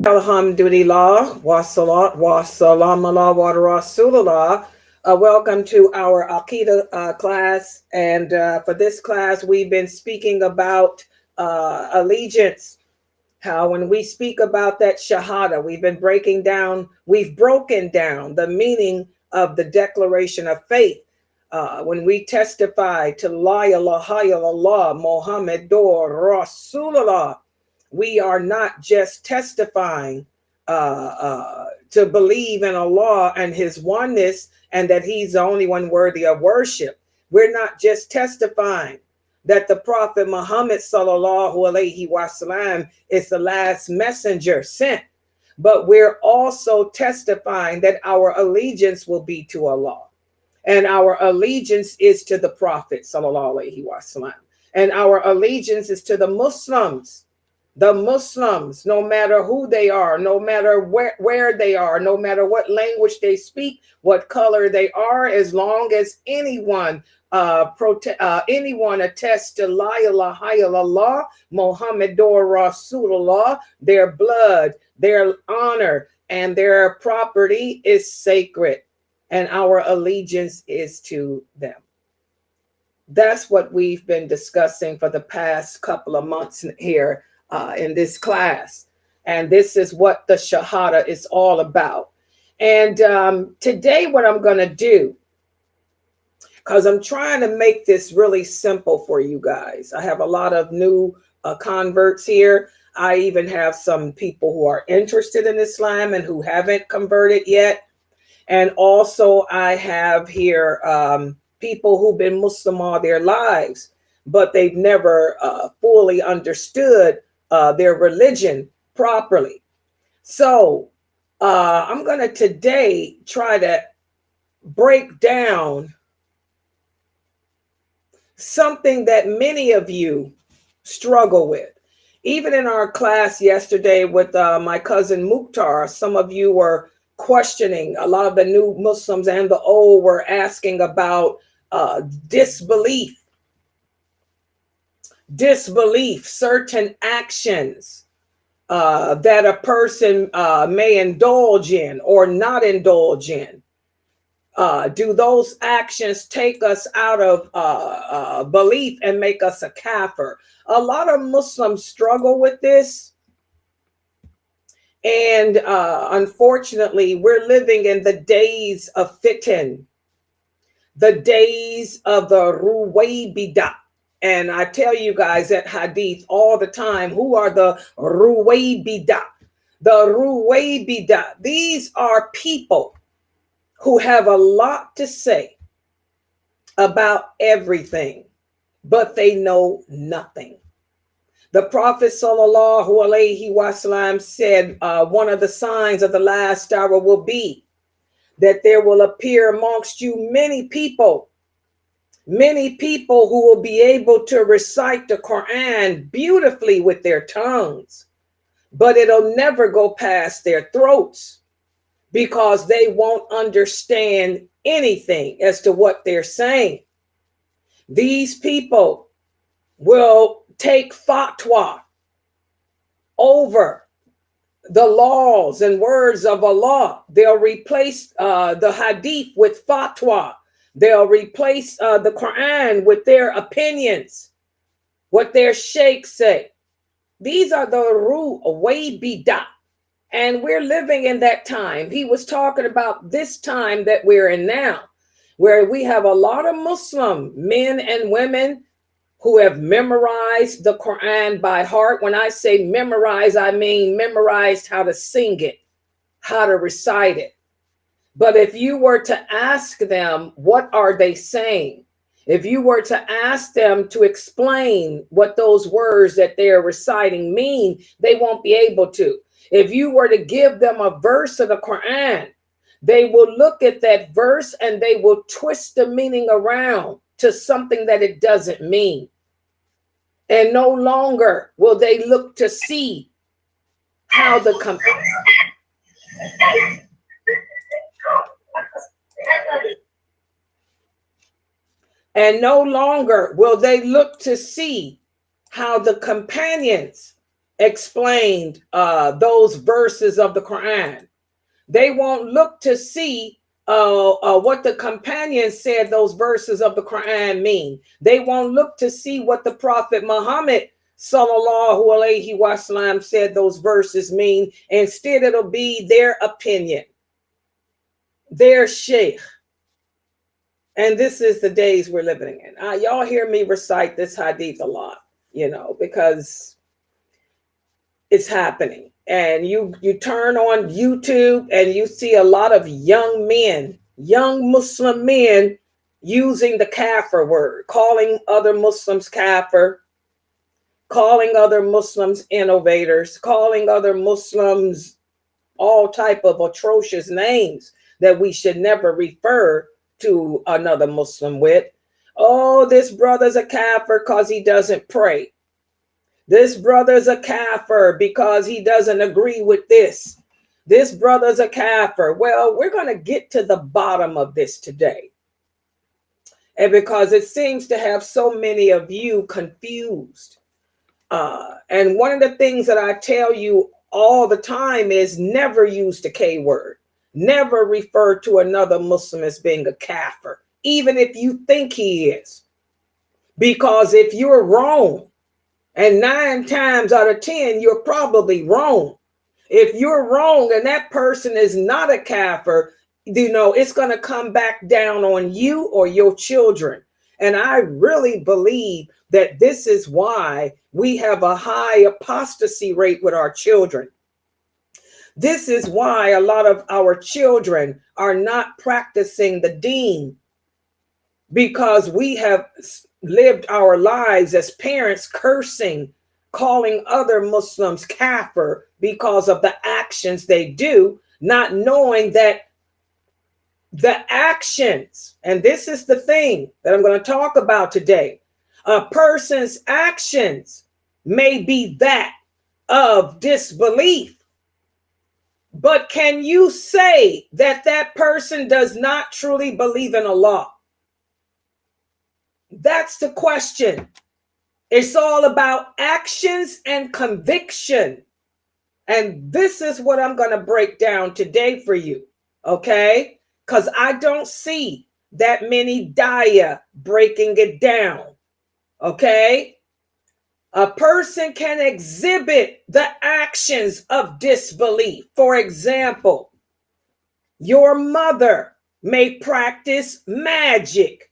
Alhamdulillah, wa salat, wa salam ala wa rasulullah. Welcome to our Aqidah class. And for this class, we've been speaking about allegiance. How when we speak about that shahada, we've broken down the meaning of the declaration of faith. When we testify to La ilaha illallah Muhammadur Rasulullah, we are not just testifying to believe in Allah and his oneness and that he's the only one worthy of worship. We're not just testifying that the Prophet Muhammad sallallahu alaihi wasallam is the last messenger sent, but we're also testifying that our allegiance will be to Allah. And our allegiance is to the Prophet sallallahu alaihi wasallam. And our allegiance is to the Muslims. The Muslims, no matter who they are, no matter where they are, no matter what language they speak, what color they are, as long as anyone attests to La ilaha illallah Muhammadur Rasulullah, their blood, their honor, and their property is sacred, and our allegiance is to them. That's what we've been discussing for the past couple of months here in this class. And this is what the Shahada is all about. And today what I'm going to do, because I'm trying to make this really simple for you guys. I have a lot of new converts here. I even have some people who are interested in Islam and who haven't converted yet. And also I have here people who've been Muslim all their lives, but they've never fully understood their religion properly. So I'm going to today try to break down something that many of you struggle with. Even in our class yesterday with my cousin Mukhtar, some of you were questioning. A lot of the new Muslims and the old were asking about disbelief, certain actions that a person may indulge in or not indulge in. Do those actions take us out of belief and make us a kafir? A lot of Muslims struggle with this. And unfortunately, we're living in the days of fitan, the days of the ruwaybidah. And I tell you guys at Hadith all the time, who are the ruwaybidah? The ruwaybidah, these are people who have a lot to say about everything, but they know nothing. The Prophet sallallahu alaihi wasallam said one of the signs of the last hour will be that there will appear amongst you many people who will be able to recite the Quran beautifully with their tongues, but it'll never go past their throats because they won't understand anything as to what they're saying. These people will take fatwa over the laws and words of Allah. They'll replace the hadith with fatwa. They'll replace the Quran with their opinions, what their sheikhs say. These are the ruwaybidah. And we're living in that time. He was talking about this time that we're in now, where we have a lot of Muslim men and women who have memorized the Quran by heart. When I say memorize, I mean memorized how to sing it, how to recite it. But if you were to ask them, what are they saying? If you were to ask them to explain what those words that they're reciting mean, they won't be able to. If you were to give them a verse of the Quran, they will look at that verse and they will twist the meaning around to something that it doesn't mean. And no longer will they look to see how the companions explained those verses of the Quran. They won't look to see what the companions said those verses of the Quran mean. They won't look to see what the Prophet Muhammad sallallahu alaihi wasallam said those verses mean. Instead, it'll be their opinion, their sheikh. And this is the days we're living in. Y'all hear me recite this hadith a lot, because it's happening. And you turn on YouTube and you see a lot of young men, young Muslim men, using the kafir word, calling other Muslims kafir, calling other Muslims innovators, calling other Muslims all type of atrocious names that we should never refer to another Muslim with. Oh, this brother's a kafir because he doesn't pray. This brother's a kafir because he doesn't agree with this. This brother's a kafir. Well, we're going to get to the bottom of this today. And because it seems to have so many of you confused. And one of the things that I tell you all the time is never use the K word. Never refer to another Muslim as being a kafir, even if you think he is. Because if you're wrong, and 9 times out of 10, you're probably wrong. If you're wrong and that person is not a kafir, it's going to come back down on you or your children. And I really believe that this is why we have a high apostasy rate with our children. This is why a lot of our children are not practicing the deen, because we have lived our lives as parents cursing, calling other Muslims kafir because of the actions they do, not knowing that the actions, and this is the thing that I'm going to talk about today, a person's actions may be that of disbelief. But can you say that that person does not truly believe in Allah? That's the question. It's all about actions and conviction. And this is what I'm going to break down today for you. Okay? Because I don't see that many dawah breaking it down. Okay? A person can exhibit the actions of disbelief. For example, your mother may practice magic.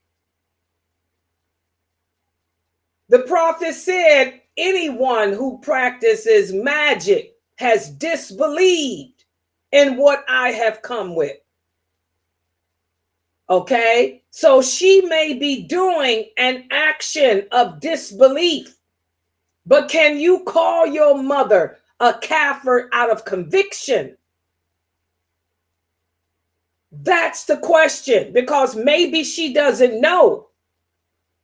The prophet said, anyone who practices magic has disbelieved in what I have come with. Okay, so she may be doing an action of disbelief, but can you call your mother a kafir out of conviction? That's the question, because maybe she doesn't know.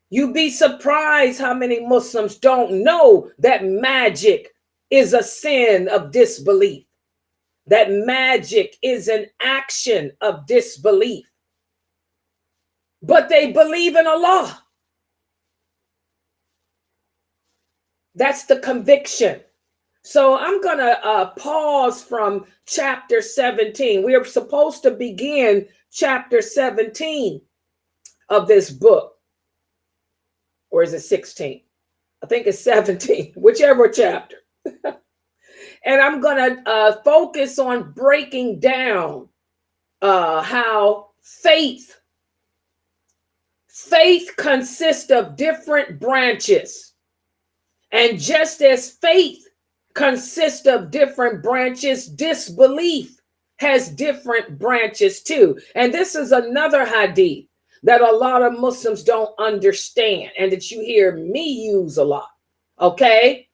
You'd be surprised how many Muslims don't know that magic is a sin of disbelief, that magic is an action of disbelief. But they believe in Allah. That's the conviction. So I'm going to pause from chapter 17. We are supposed to begin chapter 17 of this book. Or is it 16? I think it's 17, whichever chapter. And I'm going to focus on breaking down how faith consists of different branches. And just as faith consists of different branches, disbelief has different branches too. And this is another hadith that a lot of Muslims don't understand and that you hear me use a lot. Okay?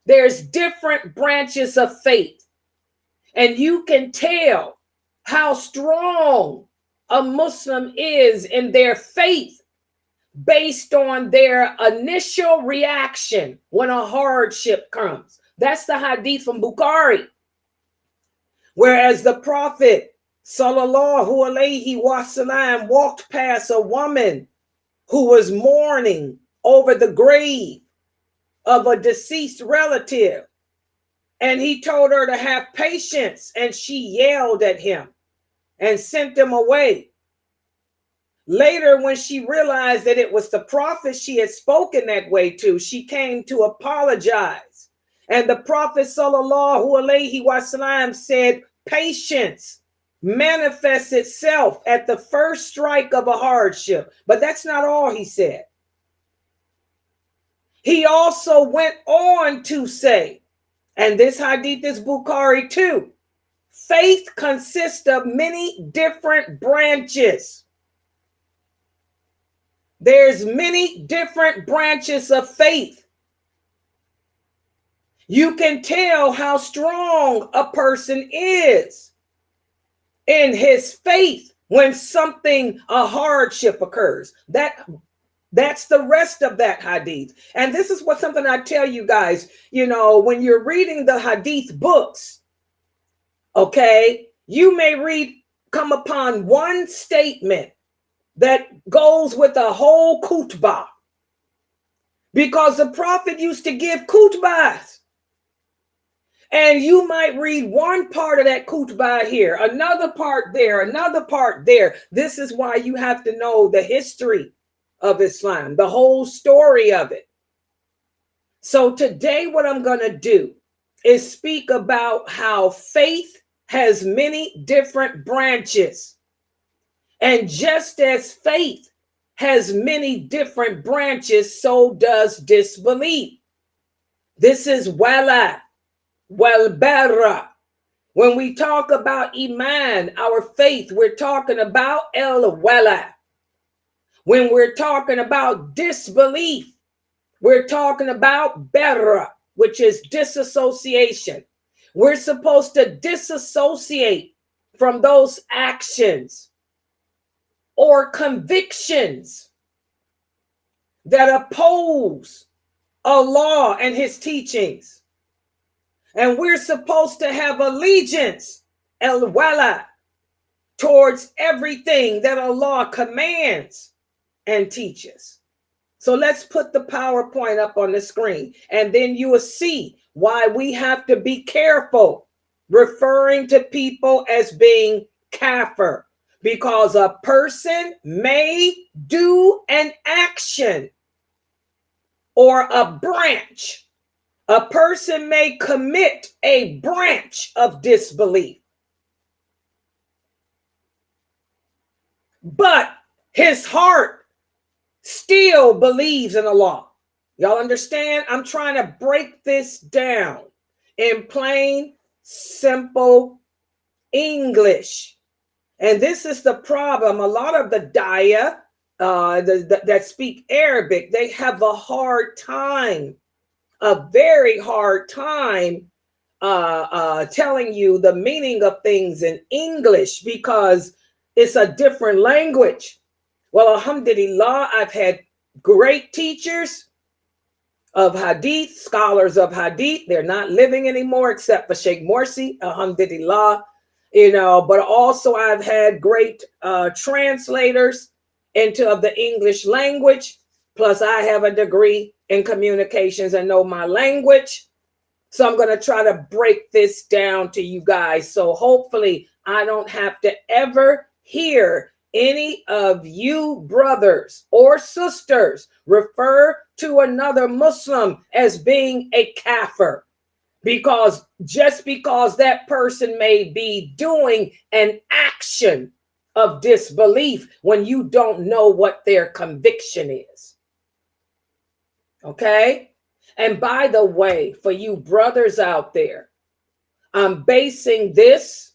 There's different branches of faith. And you can tell how strong a Muslim is in their faith based on their initial reaction when a hardship comes. That's the hadith from Bukhari. Whereas the Prophet sallallahu alaihi wasallam walked past a woman who was mourning over the grave of a deceased relative. And he told her to have patience, and she yelled at him and sent him away. Later, when she realized that it was the prophet she had spoken that way to, she came to apologize. And the prophet sallallahu alaihi wasallam said, patience manifests itself at the first strike of a hardship. But that's not all he said. He also went on to say, and this hadith is Bukhari too, faith consists of many different branches. There's many different branches of faith. You can tell how strong a person is in his faith when a hardship occurs. That's the rest of that hadith. And this is something I tell you guys, when you're reading the hadith books, okay, you may come upon one statement that goes with a whole khutbah, because the prophet used to give khutbahs, and you might read one part of that khutbah here, another part there, another part there. This is why you have to know the history of Islam, the whole story of it. So today what I'm going to do is speak about how faith has many different branches. And just as faith has many different branches, so does disbelief. This is wala, walbara. When we talk about iman, our faith, we're talking about el-wala. When we're talking about disbelief, we're talking about barra, which is disassociation. We're supposed to disassociate from those actions or convictions that oppose Allah and his teachings. And we're supposed to have allegiance, al-wala, towards everything that Allah commands and teaches. So let's put the PowerPoint up on the screen, and then you will see why we have to be careful referring to people as being kafir. Because a person may do an action or a branch. A person may commit a branch of disbelief, but his heart still believes in Allah. Y'all understand? I'm trying to break this down in plain, simple English. And this is the problem. A lot of the dawah that speak Arabic, they have a hard time, a very hard time telling you the meaning of things in English because it's a different language. Well, alhamdulillah, I've had great teachers of hadith, scholars of hadith. They're not living anymore except for Sheikh Morsi, alhamdulillah. But also I've had great translators of the English language. Plus I have a degree in communications and know my language. So I'm going to try to break this down to you guys. So hopefully I don't have to ever hear any of you brothers or sisters refer to another Muslim as being a kafir. Because just because that person may be doing an action of disbelief when you don't know what their conviction is. Okay? And by the way, for you brothers out there, I'm basing this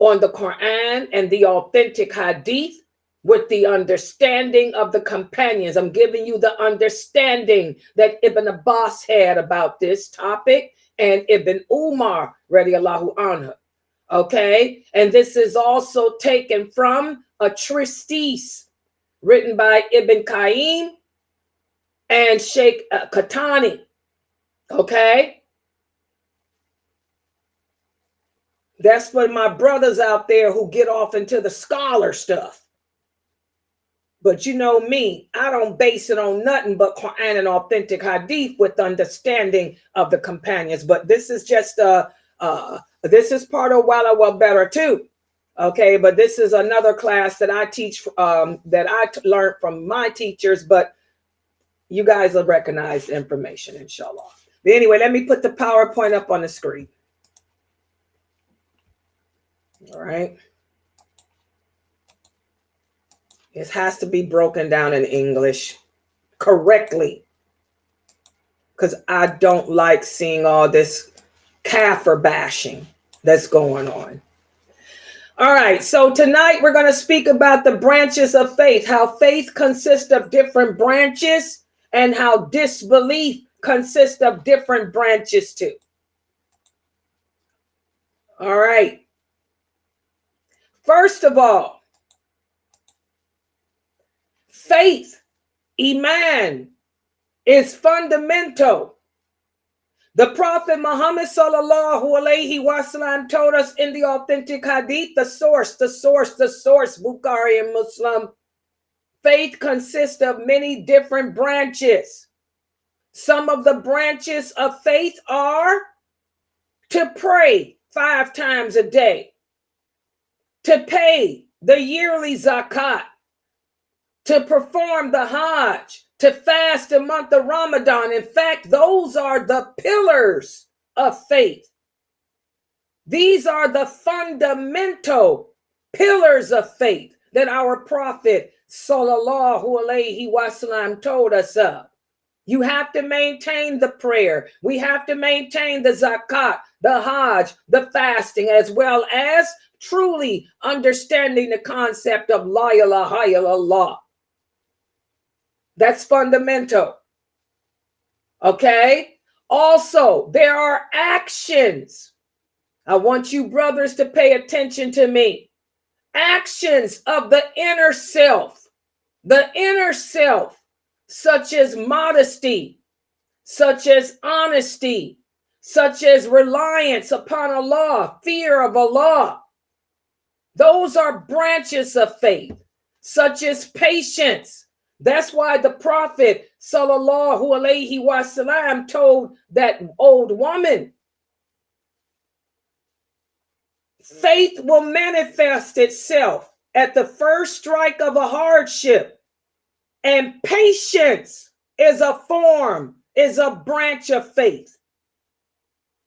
on the Quran and the authentic hadith with the understanding of the companions. I'm giving you the understanding that Ibn Abbas had about this topic and Ibn Umar radiallahu anhu. Okay? And this is also taken from a treatise written by Ibn Qayyim and Sheikh Qatani. Okay? That's for my brothers out there who get off into the scholar stuff. But you know me, I don't base it on nothing but Quran and authentic hadith with understanding of the companions. But this is just this is part of Walla Well Better too. Okay, but this is another class that I teach that I learned from my teachers, but you guys will recognize the information, inshallah. But anyway, let me put the PowerPoint up on the screen. All right. It has to be broken down in English correctly, because I don't like seeing all this kafir bashing that's going on. All right, so tonight we're going to speak about the branches of faith, how faith consists of different branches, and how disbelief consists of different branches too. All right. First of all, faith, iman, is fundamental. The Prophet Muhammad sallallahu alaihi wasallam told us in the authentic hadith, the source, Bukhari and Muslim, faith consists of many different branches. Some of the branches of faith are to pray 5 times a day, to pay the yearly zakat, to perform the Hajj, to fast the month of Ramadan. In fact, those are the pillars of faith. These are the fundamental pillars of faith that our Prophet sallallahu alaihi wasallam told us of. You have to maintain the prayer. We have to maintain the zakat, the Hajj, the fasting, as well as truly understanding the concept of la ilaha illallah. That's fundamental. Okay? Also, there are actions. I want you brothers to pay attention to me. Actions of the inner self. The inner self, such as modesty, such as honesty, such as reliance upon Allah, fear of Allah. Those are branches of faith, such as patience. That's why the Prophet sallallahu alaihi wasallam told that old woman, faith will manifest itself at the first strike of a hardship, and patience is a form, is a branch of faith.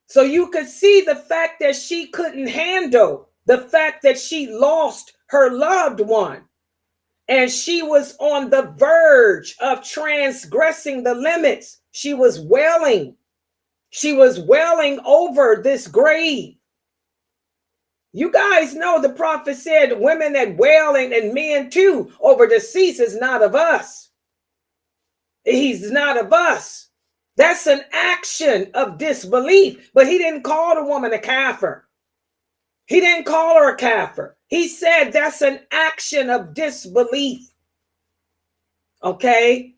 So you could see the fact that she couldn't handle the fact that she lost her loved one. And she was on the verge of transgressing the limits. She was wailing. She was wailing over this grave. You guys know the Prophet said women that wail and men too over deceased is not of us. He's not of us. That's an action of disbelief. But he didn't call the woman a kafir. He didn't call her a kafir. He said that's an action of disbelief. Okay?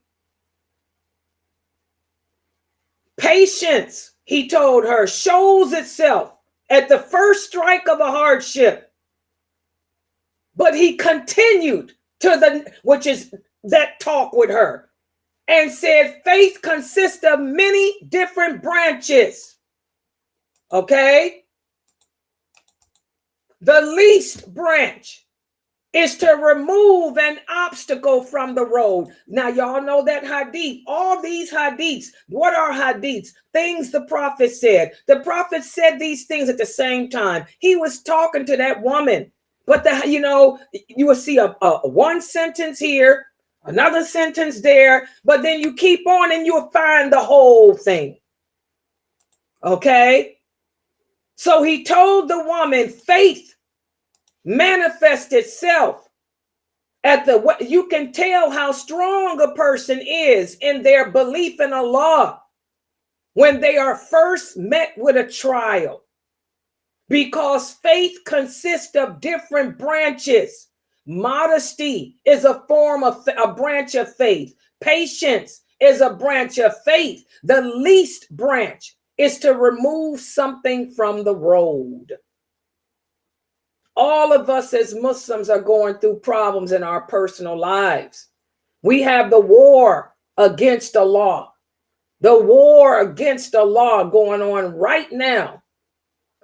Patience, he told her, shows itself at the first strike of a hardship. But he continued to which is that talk with her, and said faith consists of many different branches. Okay? The least branch is to remove an obstacle from the road. Now, y'all know that hadith. All these hadiths, what are hadiths? Things the Prophet said. The Prophet said these things at the same time. He was talking to that woman. But, you will see a one sentence here, another sentence there, but then you keep on and you'll find the whole thing. Okay? So he told the woman, faith manifests itself at you can tell how strong a person is in their belief in Allah when they are first met with a trial, because faith consists of different branches. Modesty is a form of a branch of faith. Patience is a branch of faith. The least branch is to remove something from the road. All of us as Muslims are going through problems in our personal lives. We have the war against the law. The war against the law going on right now.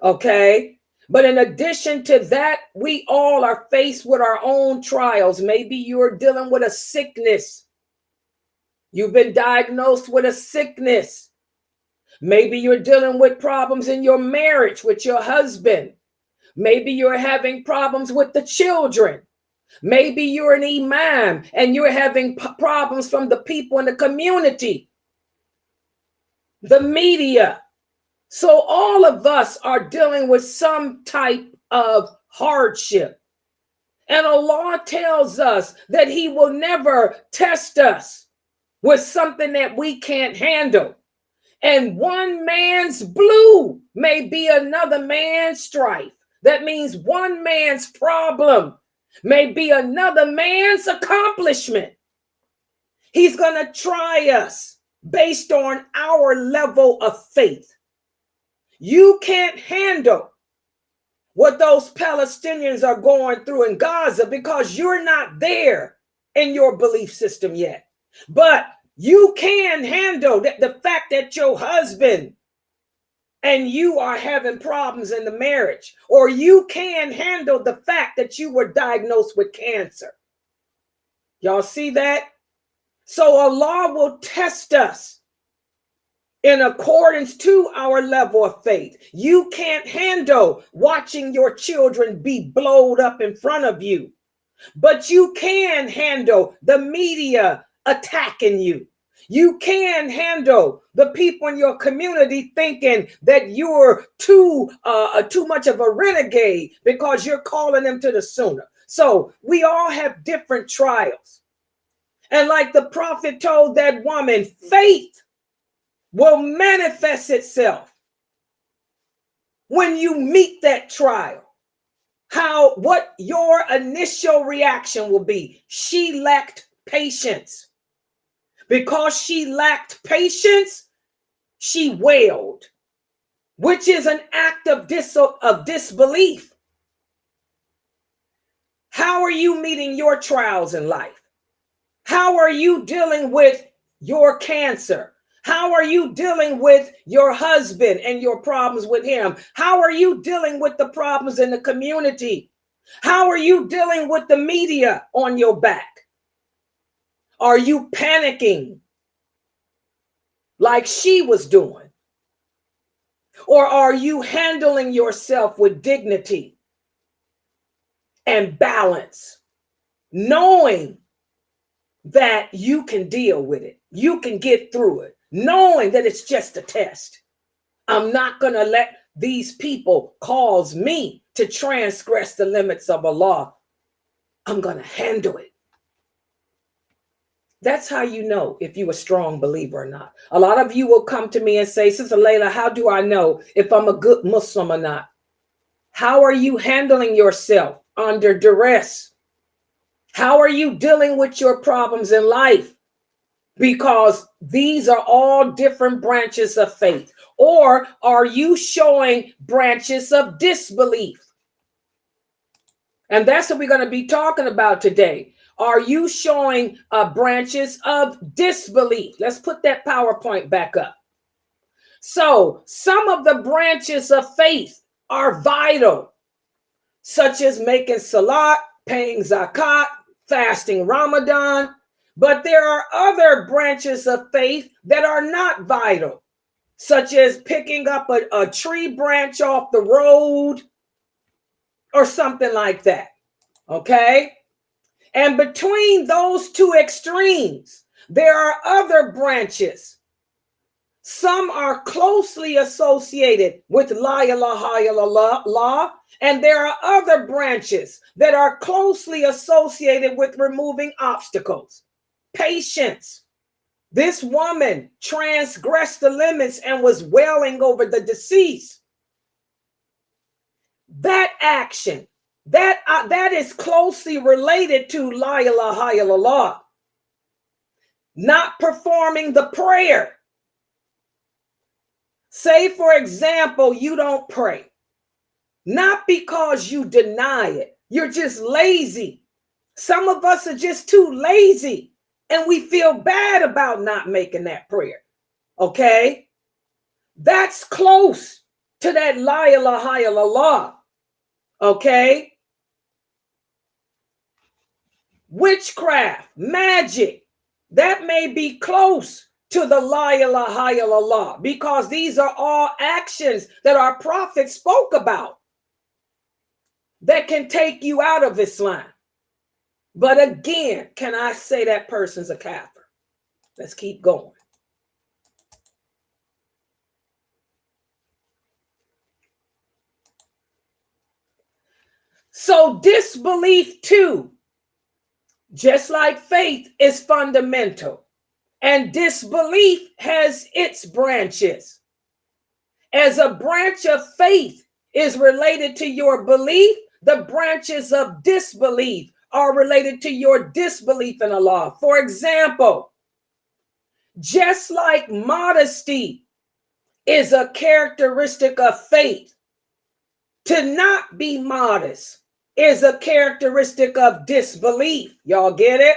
Okay. But in addition to that, we all are faced with our own trials. Maybe you're dealing with a sickness. You've been diagnosed with a sickness. Maybe you're dealing with problems in your marriage with your husband. Maybe you're having problems with the children. Maybe you're an imam and you're having problems from the people in the community, the media. So all of us are dealing with some type of hardship. And Allah tells us that He will never test us with something that we can't handle. And one man's blue may be another man's strife. That means one man's problem may be another man's accomplishment. He's going to try us based on our level of faith. You can't handle what those Palestinians are going through in Gaza because you're not there in your belief system yet. But you can handle the fact that your husband and you are having problems in the marriage, or you can handle the fact that you were diagnosed with cancer. Y'all see that? So Allah will test us in accordance to our level of faith. You can't handle watching your children be blowed up in front of you, but you can handle the media attacking you. You can handle the people in your community thinking that you're too much of a renegade because you're calling them to the Sunnah. So we all have different trials. And like the prophet told that woman, faith will manifest itself when you meet that trial. What your initial reaction will be. She lacked patience. Because she lacked patience, she wailed, which is an act of disbelief. How are you meeting your trials in life? How are you dealing with your cancer? How are you dealing with your husband and your problems with him? How are you dealing with the problems in the community? How are you dealing with the media on your back? Are you panicking like she was doing? Or are you handling yourself with dignity and balance, knowing that you can deal with it, you can get through it, knowing that it's just a test? I'm not going to let these people cause me to transgress the limits of Allah. I'm going to handle it. That's how you know if you're a strong believer or not. A lot of you will come to me and say, Sister Layla, how do I know if I'm a good Muslim or not? How are you handling yourself under duress? How are you dealing with your problems in life? Because these are all different branches of faith. Or are you showing branches of disbelief? And that's what we're going to be talking about today. Are you showing branches of disbelief? Let's put that PowerPoint back up. So some of the branches of faith are vital, such as making salat, paying zakat, fasting Ramadan. But there are other branches of faith that are not vital, such as picking up a tree branch off the road or something like that. Okay? And between those two extremes, there are other branches. Some are closely associated with La ilaha illallah, and there are other branches that are closely associated with removing obstacles. Patience. This woman transgressed the limits and was wailing over the deceased. That action, that is closely related to La ilaha illallah. Not performing the prayer. Say, for example, you don't pray. Not because you deny it. You're just lazy. Some of us are just too lazy and we feel bad about not making that prayer. Okay? That's close to that la ilaha illallah. Okay? Witchcraft, magic, that may be close to the la ilaha illallah, because these are all actions that our prophet spoke about that can take you out of Islam. But again, can I say that person's a kafir? Let's keep going. So disbelief too, just like faith, is fundamental. And disbelief has its branches. As a branch of faith is related to your belief, the branches of disbelief are related to your disbelief in Allah. For example, just like modesty is a characteristic of faith, to not be modest is a characteristic of disbelief. Y'all get it?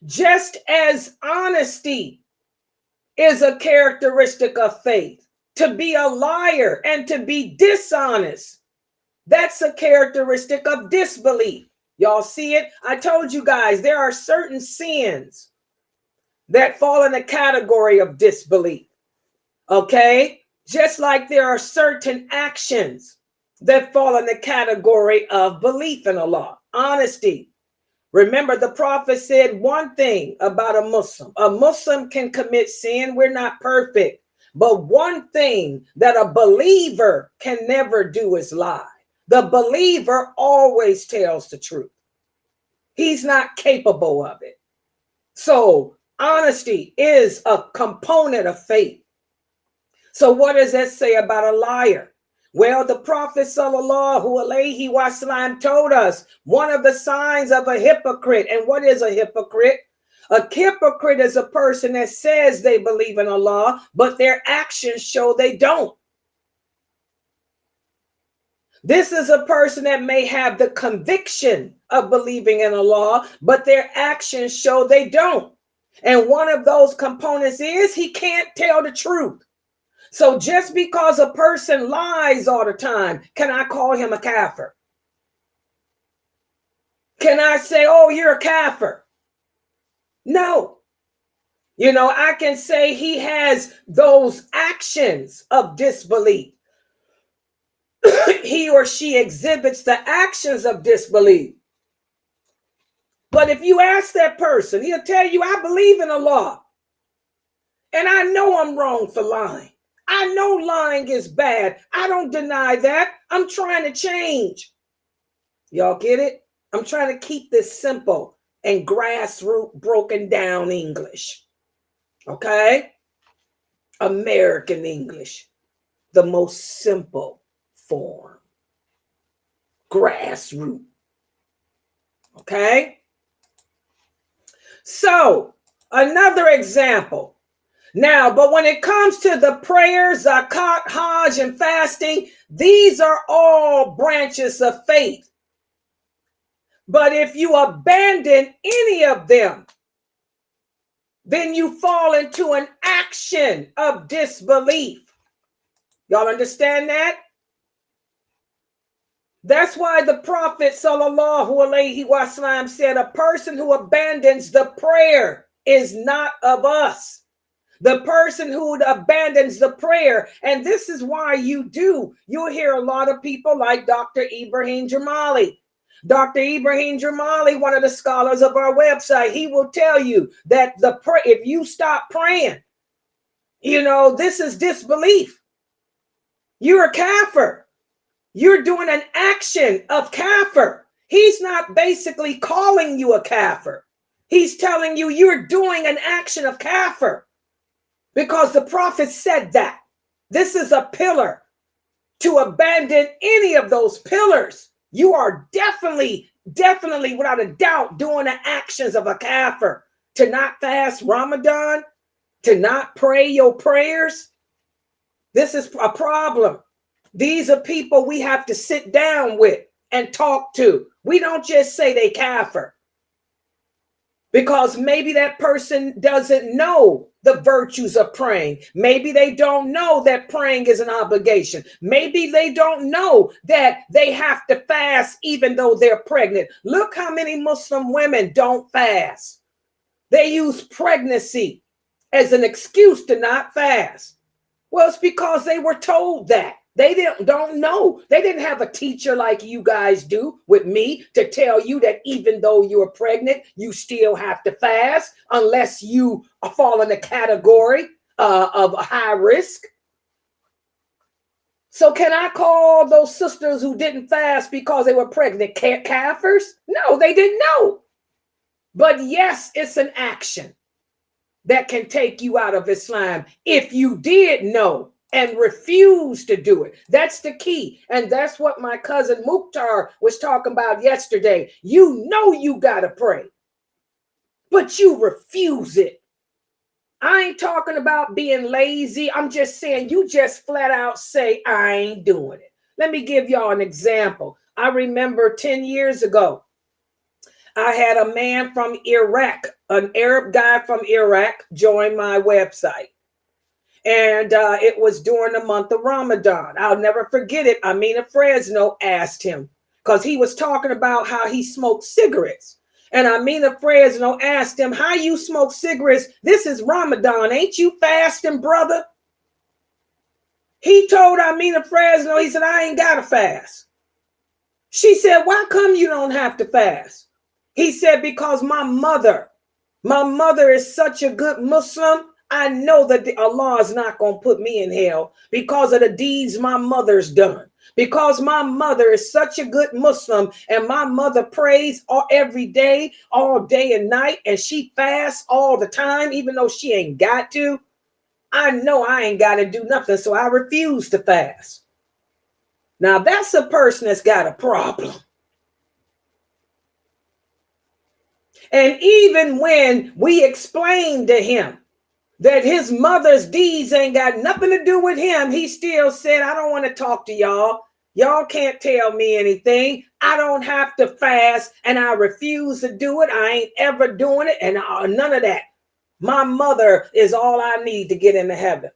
Just as honesty is a characteristic of faith, to be a liar and to be dishonest, that's a characteristic of disbelief. Y'all see it? I told you guys there are certain sins that fall in the category of disbelief. Okay? Just like there are certain actions that fall in the category of belief in Allah. Honesty. Remember, the prophet said one thing about a Muslim. A Muslim can commit sin. We're not perfect. But one thing that a believer can never do is lie. The believer always tells the truth. He's not capable of it. So honesty is a component of faith. So what does that say about a liar? Well, the Prophet sallallahu alaihi wasallam told us one of the signs of a hypocrite. And what is a hypocrite? A hypocrite is a person that says they believe in Allah, but their actions show they don't. This is a person that may have the conviction of believing in Allah, but their actions show they don't. And one of those components is he can't tell the truth. So just because a person lies all the time, can I call him a kafir? Can I say, oh, you're a kafir? No. You know, I can say he has those actions of disbelief. He or she exhibits the actions of disbelief. But if you ask that person, he'll tell you, I believe in Allah. And I know I'm wrong for lying. I know lying is bad. I don't deny that. I'm trying to change. Y'all get it? I'm trying to keep this simple and grassroots broken down English. Okay? American English. The most simple form. Grassroots. Okay? So, another example. Now, but when it comes to the prayers, zakat, hajj, and fasting, these are all branches of faith. But if you abandon any of them, then you fall into an action of disbelief. Y'all understand that? That's why the Prophet sallallahu alaihi wasallam said a person who abandons the prayer is not of us. The person who abandons the prayer, and this is why you'll hear a lot of people like Dr. Ibrahim Jamali. Dr. Ibrahim Jamali, one of the scholars of our website, he will tell you that if you stop praying, you know, this is disbelief. You're a kafir. You're doing an action of kafir. He's not basically calling you a kafir. He's telling you you're doing an action of kafir. Because the prophet said that. This is a pillar. To abandon any of those pillars, you are definitely, without a doubt, doing the actions of a kafir. To not fast Ramadan, to not pray your prayers, this is a problem. These are people we have to sit down with and talk to. We don't just say they kafir. because maybe that person doesn't know the virtues of praying. Maybe they don't know that praying is an obligation. Maybe they don't know that they have to fast even though they're pregnant. Look how many Muslim women don't fast. They use pregnancy as an excuse to not fast. Well, it's because they were told that. They don't know. They didn't have a teacher like you guys do with me to tell you that even though you're pregnant, you still have to fast unless you fall in the category of high risk. So can I call those sisters who didn't fast because they were pregnant kafirs? No, they didn't know. But yes, it's an action that can take you out of Islam if you did know and refuse to do it. That's the key. And that's what my cousin Mukhtar was talking about yesterday. You know you got to pray, but you refuse it. I ain't talking about being lazy. I'm just saying you just flat out say, I ain't doing it. Let me give y'all an example. I remember 10 years ago, I had a man from Iraq, an Arab guy from Iraq, join my website. And it was during the month of Ramadan. I'll never forget it. Amina Fresno asked him, because he was talking about how he smoked cigarettes. And Amina Fresno asked him, how you smoke cigarettes? This is Ramadan. Ain't you fasting, brother? He told Amina Fresno, he said, I ain't got to fast. She said, why come you don't have to fast? He said, because my mother is such a good Muslim. I know that Allah is not going to put me in hell because of the deeds my mother's done. Because my mother is such a good Muslim and my mother prays every day, all day and night, and she fasts all the time, even though she ain't got to. I know I ain't got to do nothing, so I refuse to fast. Now, that's a person that's got a problem. And even when we explained to him that his mother's deeds ain't got nothing to do with him, he still said, I don't want to talk to y'all. Y'all can't tell me anything. I don't have to fast, and I refuse to do it. I ain't ever doing it, and none of that. My mother is all I need to get into heaven.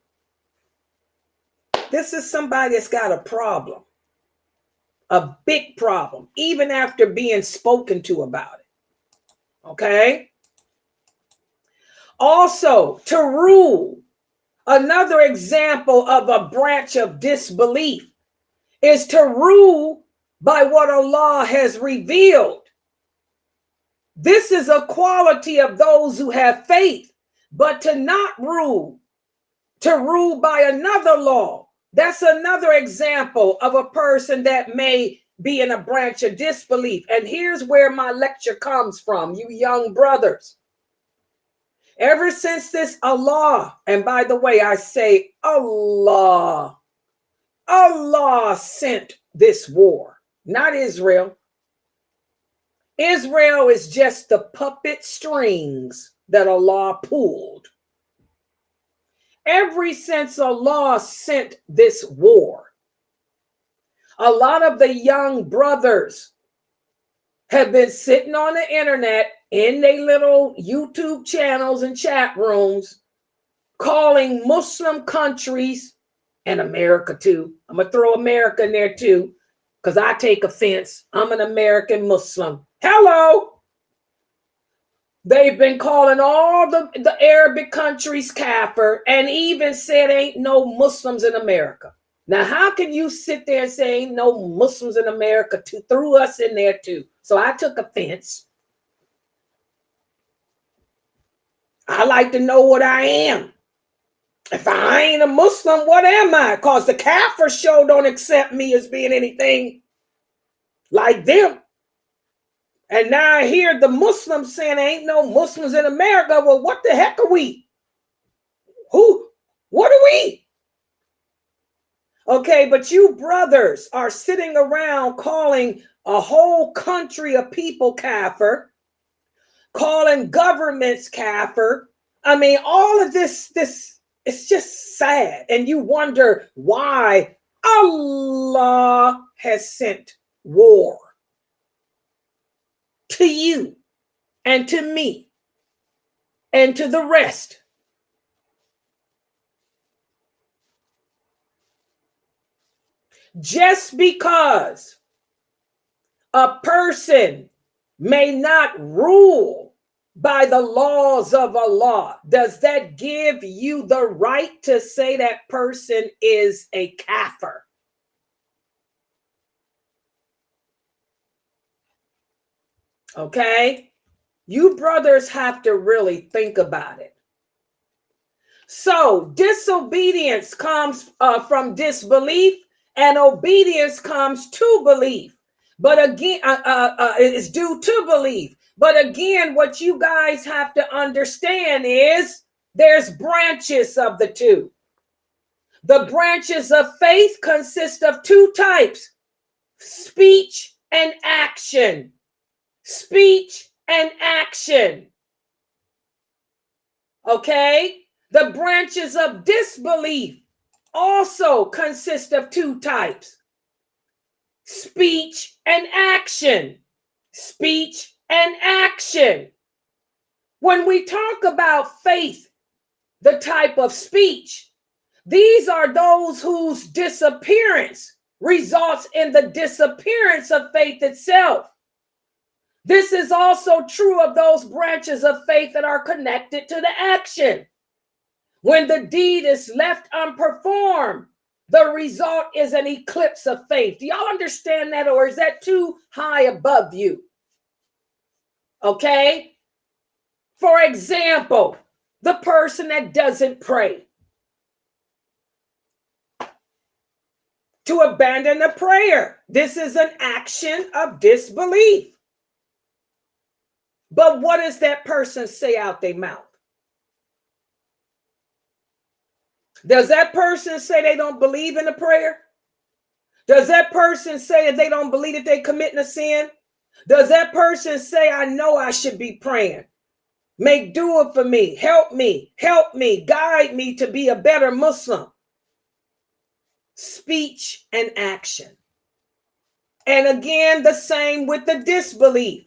This is somebody that's got a problem, a big problem, even after being spoken to about it. Okay? Also, to rule, another example of a branch of disbelief is to rule by what Allah has revealed. This is a quality of those who have faith, but to not rule, to rule by another law, that's another example of a person that may be in a branch of disbelief. And here's where my lecture comes from, you young brothers. Ever since this Allah, and by the way, I say Allah sent this war, not Israel. Israel is just the puppet strings that Allah pulled. Ever since Allah sent this war, a lot of the young brothers have been sitting on the internet in their little YouTube channels and chat rooms, calling Muslim countries, and America too. I'm going to throw America in there too, because I take offense. I'm an American Muslim. Hello. They've been calling all the Arabic countries kafir and even said ain't no Muslims in America. Now, how can you sit there and say ain't no Muslims in America too? Threw us in there too. So I took offense. I like to know what I am. If I ain't a Muslim, what am I? Because the kafir show don't accept me as being anything like them. And now I hear the Muslims saying ain't no Muslims in America. Well, what the heck are we? Who? What are we? Okay, but you brothers are sitting around calling a whole country of people kafir, calling governments kafir. I mean, all of this, it's just sad. And you wonder why Allah has sent war to you and to me. and to the rest. Just because a person may not rule by the laws of Allah, does that give you the right to say that person is a kafir? Okay? You brothers have to really think about it. So disobedience comes from disbelief, and obedience comes to belief. But again, it's due to belief. But again, what you guys have to understand is there's branches of the two. The branches of faith consist of two types: speech and action. Speech and action. Okay? The branches of disbelief also consist of two types: speech and action. Speech and action. When we talk about faith, the type of speech, these are those whose disappearance results in the disappearance of faith itself. This is also true of those branches of faith that are connected to the action. When the deed is left unperformed, the result is an eclipse of faith. Do y'all understand that, or is that too high above you? Okay? For example, the person that doesn't pray. To abandon the prayer. This is an action of disbelief. But what does that person say out their mouth? Does that person say they don't believe in the prayer? Does that person say that they don't believe that they're committing a sin? Does that person say, I know I should be praying? Make dua for me, help me, guide me to be a better Muslim. Speech and action. And again, the same with the disbelief.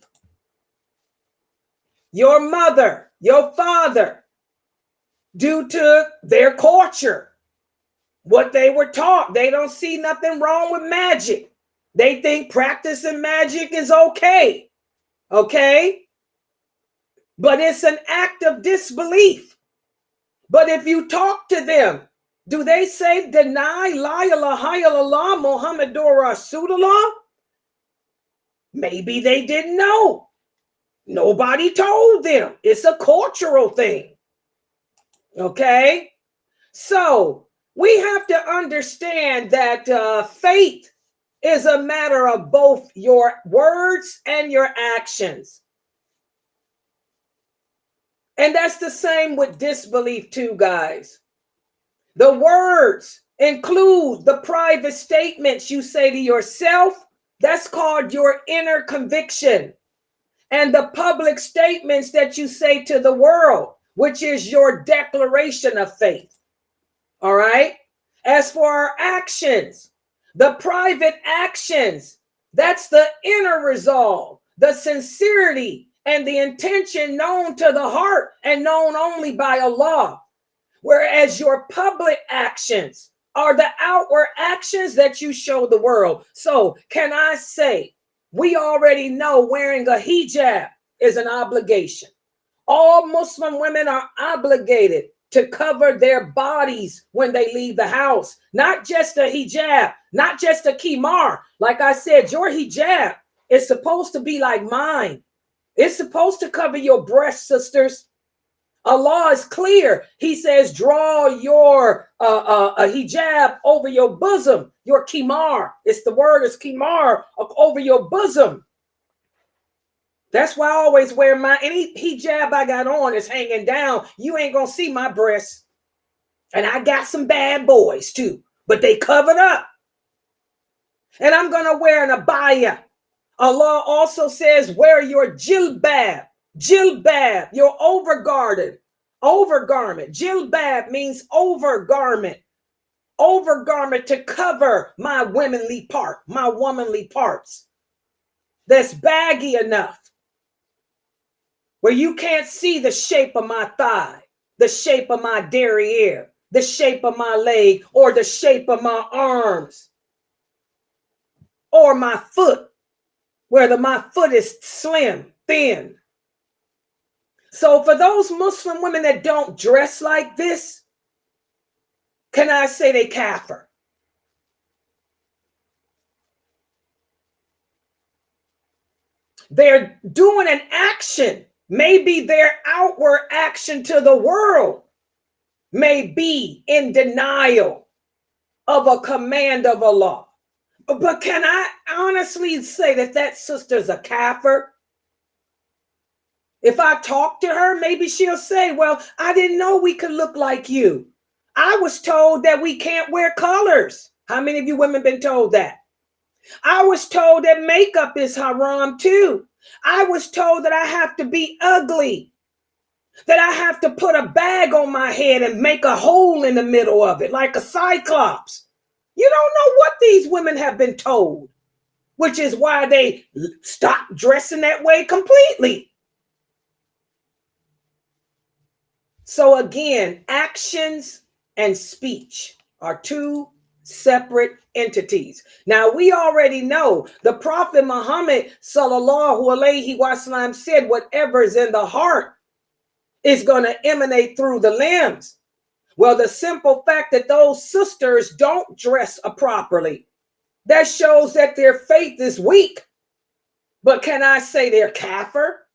Your mother, your father, due to their culture, what they were taught, they don't see nothing wrong with magic. They think practicing magic is okay. Okay? But it's an act of disbelief. But if you talk to them, do they say, deny la ilaha illallah Muhammadur Rasulullah? Maybe they didn't know. Nobody told them. It's a cultural thing. Okay? So we have to understand that faith is a matter of both your words and your actions. And that's the same with disbelief too, guys. The words include the private statements you say to yourself. That's called your inner conviction. And the public statements that you say to the world, which is your declaration of faith. All right? As for our actions, the private actions, that's the inner resolve, the sincerity, and the intention known to the heart and known only by Allah. Whereas your public actions are the outward actions that you show the world. So can I say, we already know wearing a hijab is an obligation. All Muslim women are obligated to cover their bodies when they leave the house. Not just a hijab, not just a khimar. Like I said, your hijab is supposed to be like mine. It's supposed to cover your breasts, sisters. Allah is clear. He says, draw your a hijab over your bosom, your khimar. It's the word is khimar, over your bosom. That's why I always wear any hijab I got on is hanging down. You ain't gonna see my breasts. And I got some bad boys too, but they covered up. And I'm gonna wear an abaya. Allah also says, wear your jilbab. Jilbab, your overgarment. Jilbab means overgarment. Overgarment to cover my womanly parts. That's baggy enough. where you can't see the shape of my thigh, the shape of my derriere, the shape of my leg, or the shape of my arms, or my foot, whether my foot is slim, thin. So for those Muslim women that don't dress like this, can I say they kafir? They're doing an action. Maybe their outward action to the world may be in denial of a command of Allah. But can I honestly say that that sister's a kafir? If I talk to her, maybe she'll say, well, I didn't know we could look like you. I was told that we can't wear colors. How many of you women been told that? I was told that makeup is haram too. I was told that I have to be ugly, that I have to put a bag on my head and make a hole in the middle of it like a cyclops. You don't know what these women have been told, which is why they stopped dressing that way completely. So again, actions and speech are two separate entities. Now we already know the Prophet Muhammad sallallahu alaihi wasallam said whatever is in the heart is going to emanate through the limbs. Well, the simple fact that those sisters don't dress properly, that shows that their faith is weak. But can I say they're kafir?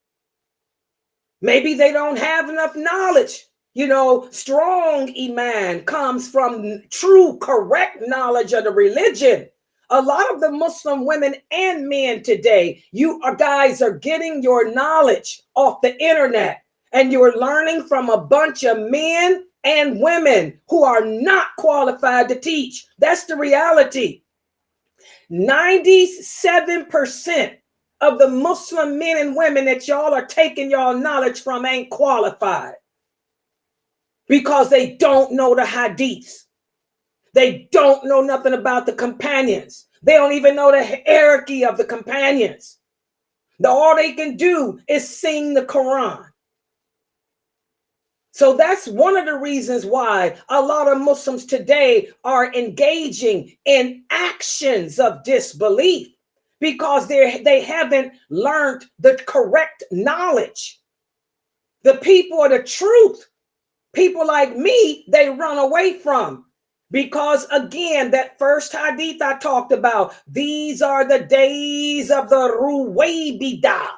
Maybe they don't have enough knowledge. You know, strong iman comes from true, correct knowledge of the religion. A lot of the Muslim women and men today, you guys are getting your knowledge off the internet, and you're learning from a bunch of men and women who are not qualified to teach. That's the reality. 97% of the Muslim men and women that y'all are taking y'all knowledge from ain't qualified, because they don't know the Hadiths. They don't know nothing about the companions. They don't even know the hierarchy of the companions. All they can do is sing the Quran. So that's one of the reasons why a lot of Muslims today are engaging in actions of disbelief, because they haven't learned the correct knowledge. The people of the truth, people like me, they run away from, because again, that first hadith I talked about, these are the days of the Ruwaybidah.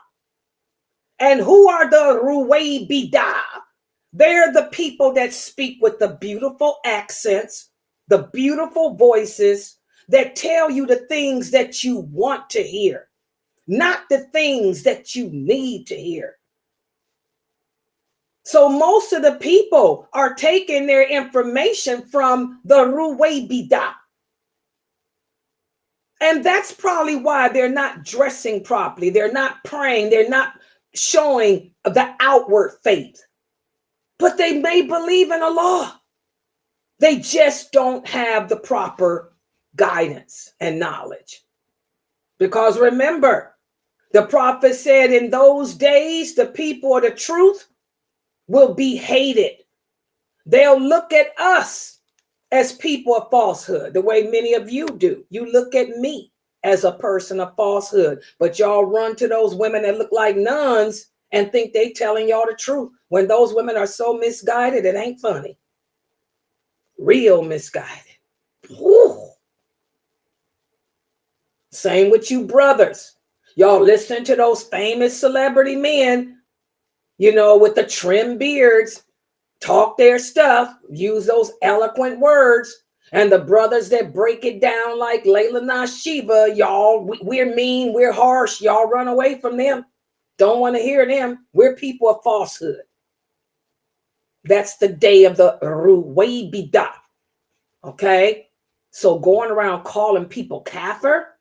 And who are the Ruwaybidah? They're the people that speak with the beautiful accents, the beautiful voices that tell you the things that you want to hear, not the things that you need to hear. So most of the people are taking their information from the Ruwaybidah. And that's probably why they're not dressing properly. They're not praying. They're not showing the outward faith. But they may believe in Allah. They just don't have the proper guidance and knowledge. Because remember, the prophet said in those days, the people of the truth will be hated. They'll look at us as people of falsehood, the way many of you do. You look at me as a person of falsehood, but y'all run to those women that look like nuns and think they telling y'all the truth, when those women are so misguided, it ain't funny. Real misguided. Whew. Same with you brothers. Y'all listen to those famous celebrity men, you know, with the trim beards, talk their stuff, use those eloquent words. And the brothers that break it down like Layla Nashiva, y'all, we're mean, we're harsh. Y'all run away from them. Don't want to hear them. We're people of falsehood. That's the day of the Ruwaybidah. Okay? So going around calling people kafir,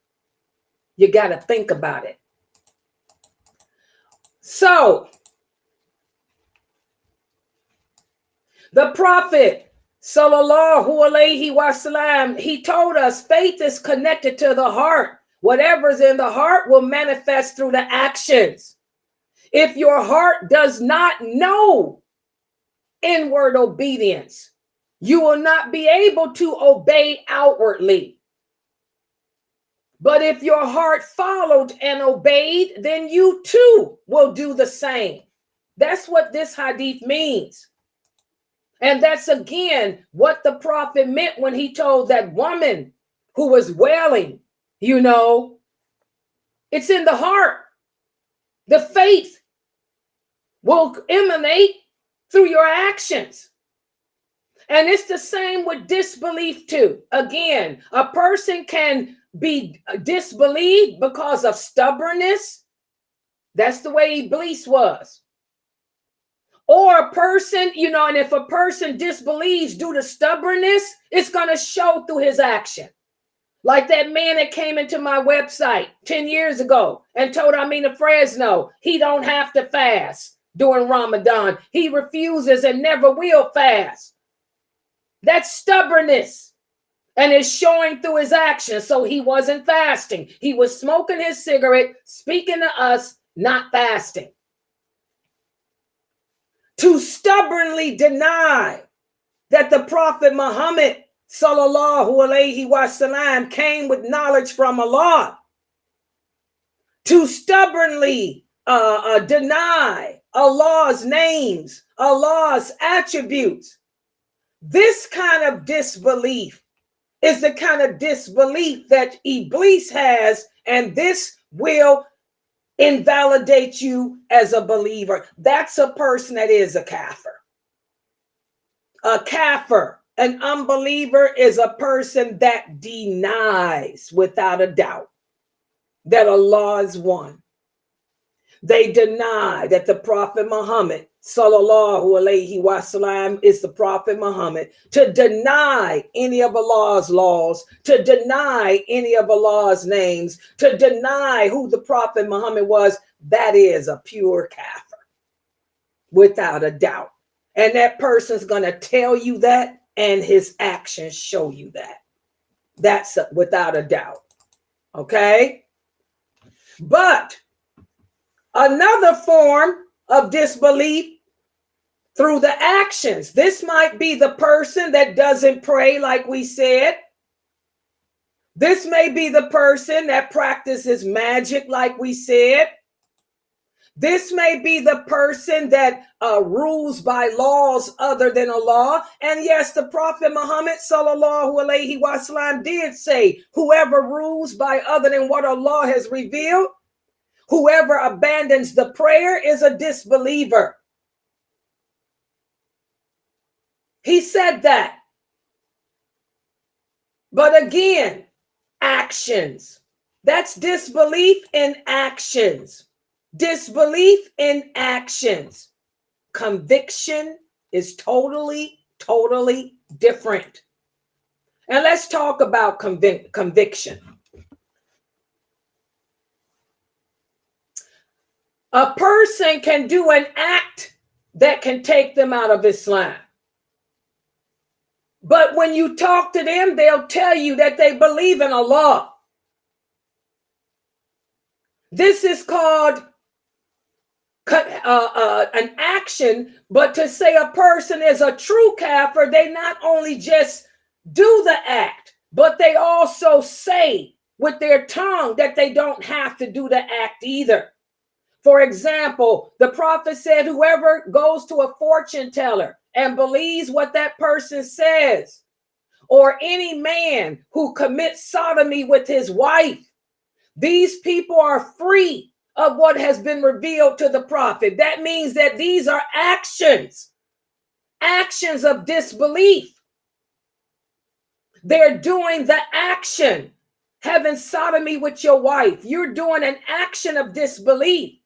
you got to think about it. So the Prophet sallallahu alaihi wasallam, he told us faith is connected to the heart. Whatever's in the heart will manifest through the actions. If your heart does not know inward obedience, you will not be able to obey outwardly. But if your heart followed and obeyed, then you too will do the same. That's what this hadith means. And that's again what the prophet meant when he told that woman who was wailing, you know, it's in the heart. The faith will emanate through your actions. And it's the same with disbelief too. Again, a person can be disbelieved because of stubbornness. That's the way Iblis was. Or a person, you know, and if a person disbelieves due to stubbornness, it's going to show through his action. Like that man that came into my website 10 years ago and told Amina Fresno he don't have to fast during Ramadan. He refuses and never will fast. That's stubbornness. And it's showing through his actions. So he wasn't fasting. He was smoking his cigarette, speaking to us, not fasting. To stubbornly deny that the Prophet Muhammad sallallahu alaihi wasallam came with knowledge from Allah. To stubbornly deny Allah's names, Allah's attributes. This kind of disbelief is the kind of disbelief that Iblis has, and this will invalidate you as a believer. That's a person that is a kafir. A kafir, an unbeliever, is a person that denies without a doubt that Allah is one. They deny that the Prophet Muhammad sallallahu alaihi wasallam is the Prophet Muhammad. To deny any of Allah's laws, to deny any of Allah's names, to deny who the Prophet Muhammad was, that is a pure kafir, without a doubt. And that person's going to tell you that, and his actions show you that. That's without a doubt. Okay? But another form of disbelief through the actions. This might be the person that doesn't pray, like we said. This may be the person that practices magic, like we said. This may be the person that rules by laws other than Allah. And yes, the Prophet Muhammad sallallahu alaihi wasallam did say, whoever rules by other than what Allah has revealed, whoever abandons the prayer is a disbeliever. He said that. But again, actions. That's disbelief in actions. Disbelief in actions. Conviction is totally different. And let's talk about conviction. A person can do an act that can take them out of Islam. But when you talk to them, they'll tell you that they believe in Allah. This is called an action, but to say a person is a true kafir, they not only just do the act, but they also say with their tongue that they don't have to do the act either. For example, the Prophet said, whoever goes to a fortune teller and believes what that person says, or any man who commits sodomy with his wife, these people are free of what has been revealed to the Prophet. That means that these are actions of disbelief. They're doing the action, having sodomy with your wife. You're doing an action of disbelief.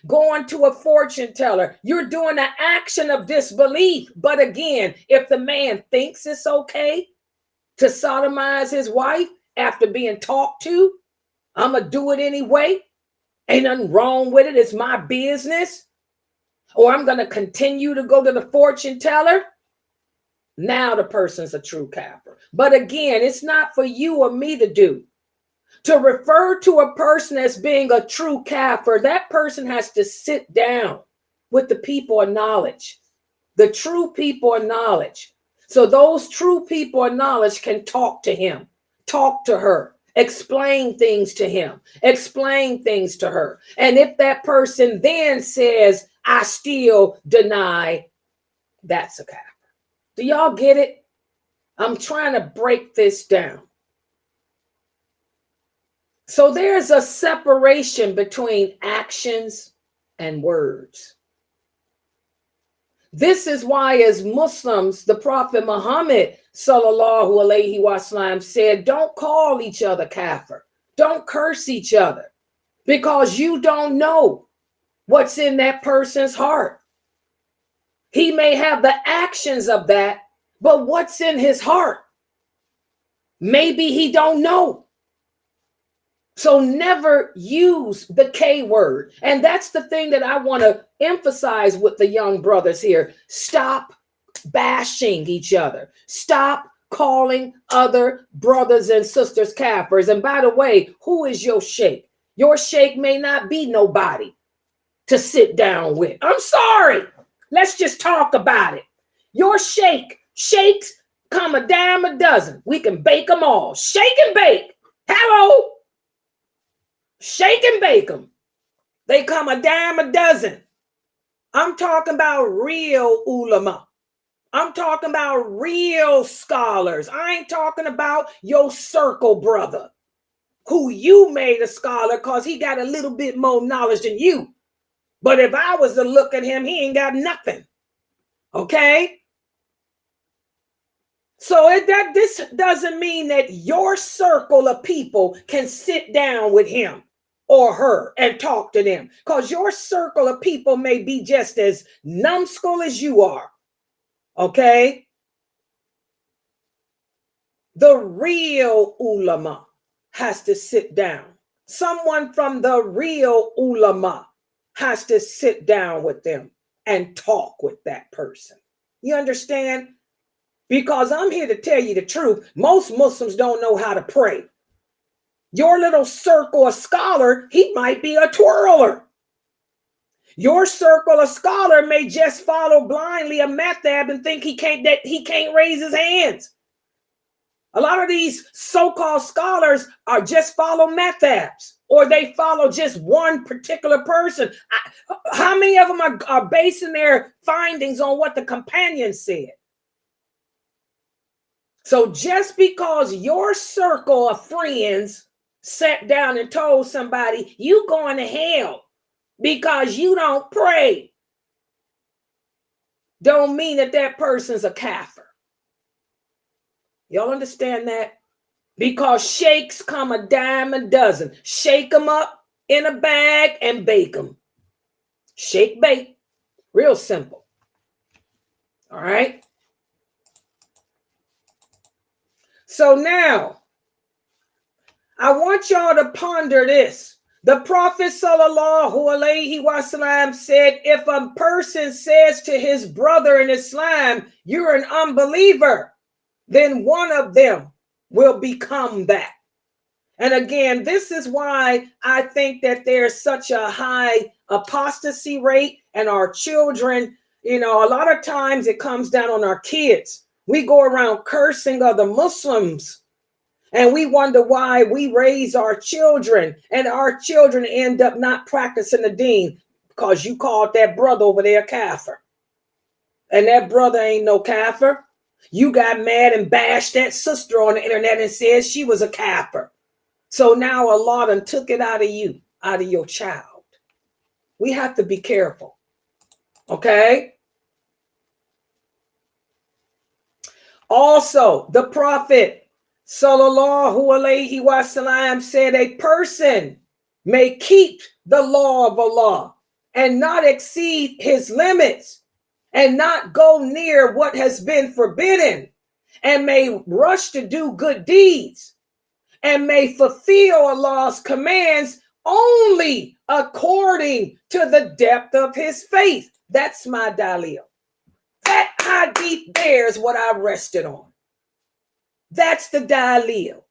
Going to a fortune teller, you're doing an action of disbelief. But again, if the man thinks it's okay to sodomize his wife after being talked to, I'm going to do it anyway. Ain't nothing wrong with it. It's my business. Or I'm going to continue to go to the fortune teller. Now the person's a true kafir. But again, it's not for you or me to do. To refer to a person as being a true kafir, that person has to sit down with the people of knowledge, the true people of knowledge. So those true people of knowledge can talk to him, talk to her, explain things to him, explain things to her. And if that person then says, I still deny, that's a kafir. Do y'all get it? I'm trying to break this down. So there's a separation between actions and words. This is why, as Muslims, the Prophet Muhammad sallallahu alaihi wasallam said, don't call each other kafir. Don't curse each other, because you don't know what's in that person's heart. He may have the actions of that, but what's in his heart? Maybe he don't know. So never use the K word. And that's the thing that I want to emphasize with the young brothers here. Stop bashing each other. Stop calling other brothers and sisters kafirs. And by the way, who is your sheikh? Your sheikh may not be nobody to sit down with. I'm sorry. Let's just talk about it. Your sheikhs come a dime a dozen. We can bake them all. Shake and bake. Hello. Shake and bake them. They come a dime a dozen. I'm talking about real ulama. I'm talking about real scholars. I ain't talking about your circle brother who you made a scholar because he got a little bit more knowledge than you. But if I was to look at him, he ain't got nothing. Okay? So this doesn't mean that your circle of people can sit down with him or her and talk to them, because your circle of people may be just as numbskull as you are. Okay? The real ulama has to sit down. Someone from the real ulama has to sit down with them and talk with that person. You understand? Because I'm here to tell you the truth. Most Muslims don't know how to pray. Your little circle of scholar, he might be a twirler. Your circle of scholar may just follow blindly a madhab and think he can't raise his hands. A lot of these so-called scholars are just follow madhabs, or they follow just one particular person. How many of them are basing their findings on what the companion said? So just because your circle of friends sat down and told somebody you going to hell because you don't pray, don't mean that that person's a kafir. Y'all understand that? Because sheikhs come a dime a dozen. Shake them up in a bag and bake them. Shake, bake. Real simple. All right? So now, I want y'all to ponder this. The Prophet sallallahu alaihi wasallam said, if a person says to his brother in Islam, you're an unbeliever, then one of them will become that. And again, this is why I think that there's such a high apostasy rate, and our children, a lot of times it comes down on our kids. We go around cursing other Muslims, and we wonder why we raise our children and our children end up not practicing the deen because you called that brother over there kafir. And that brother ain't no kafir. You got mad and bashed that sister on the internet and said she was a kafir. So now Allah done took it out of you, out of your child. We have to be careful. Okay? Also, the Prophet sallallahu alaihi wasallam said a person may keep the law of Allah and not exceed his limits and not go near what has been forbidden, and may rush to do good deeds and may fulfill Allah's commands only according to the depth of his faith. That's my dalil. That hadith there is what I rested on. That's the dalil.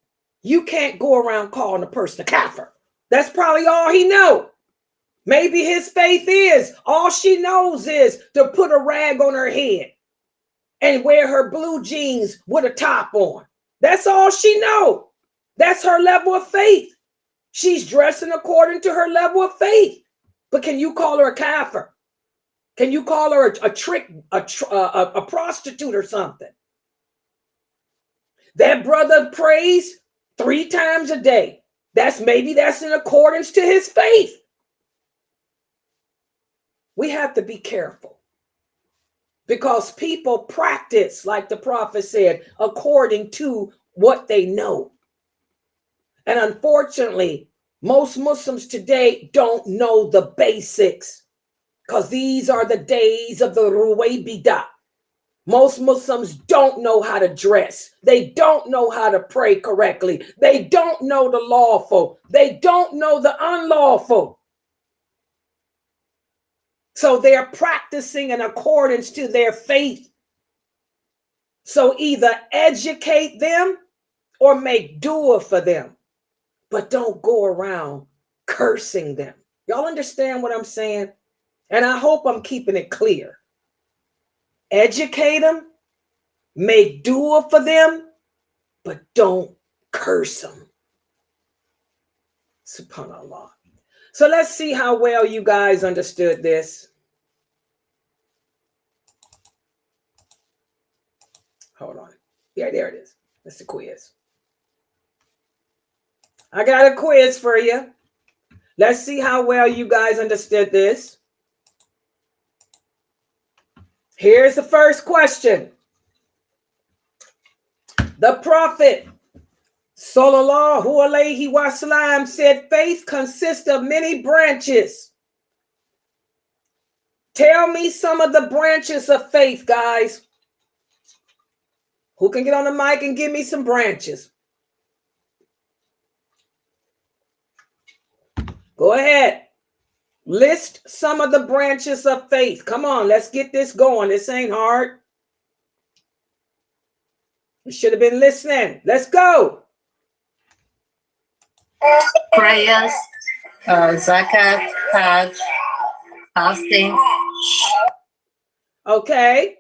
You can't go around calling a person a kafir. That's probably all he knows. Maybe his faith is, all she knows is to put a rag on her head and wear her blue jeans with a top on. That's all she knows. That's her level of faith. She's dressing according to her level of faith. But can you call her a kafir? Can you call her a prostitute or something? That brother prays 3 times a day. Maybe that's in accordance to his faith. We have to be careful because people practice, like the prophet said, according to what they know. And unfortunately, most Muslims today don't know the basics because these are the days of the Ruwaybidah. Most Muslims don't know how to dress. They don't know how to pray correctly. They don't know the lawful. They don't know the unlawful. So they're practicing in accordance to their faith. So either educate them or make dua for them, but don't go around cursing them. Y'all understand what I'm saying? And I hope I'm keeping it clear. Educate them, make dua for them, but don't curse them. SubhanAllah. So let's see how well you guys understood this. Hold on. Yeah, there it is. That's the quiz. I got a quiz for you. Let's see how well you guys understood this. Here's the first question. The Prophet Sallallahu Alaihi Wasallam said faith consists of many branches. Tell me some of the branches of faith, guys. Who can get on the mic and give me some branches? Go ahead. List some of the branches of faith. Come on, let's get this going. This ain't hard. You should have been listening. Let's go. Prayers, zakat, hajj, fasting. Okay,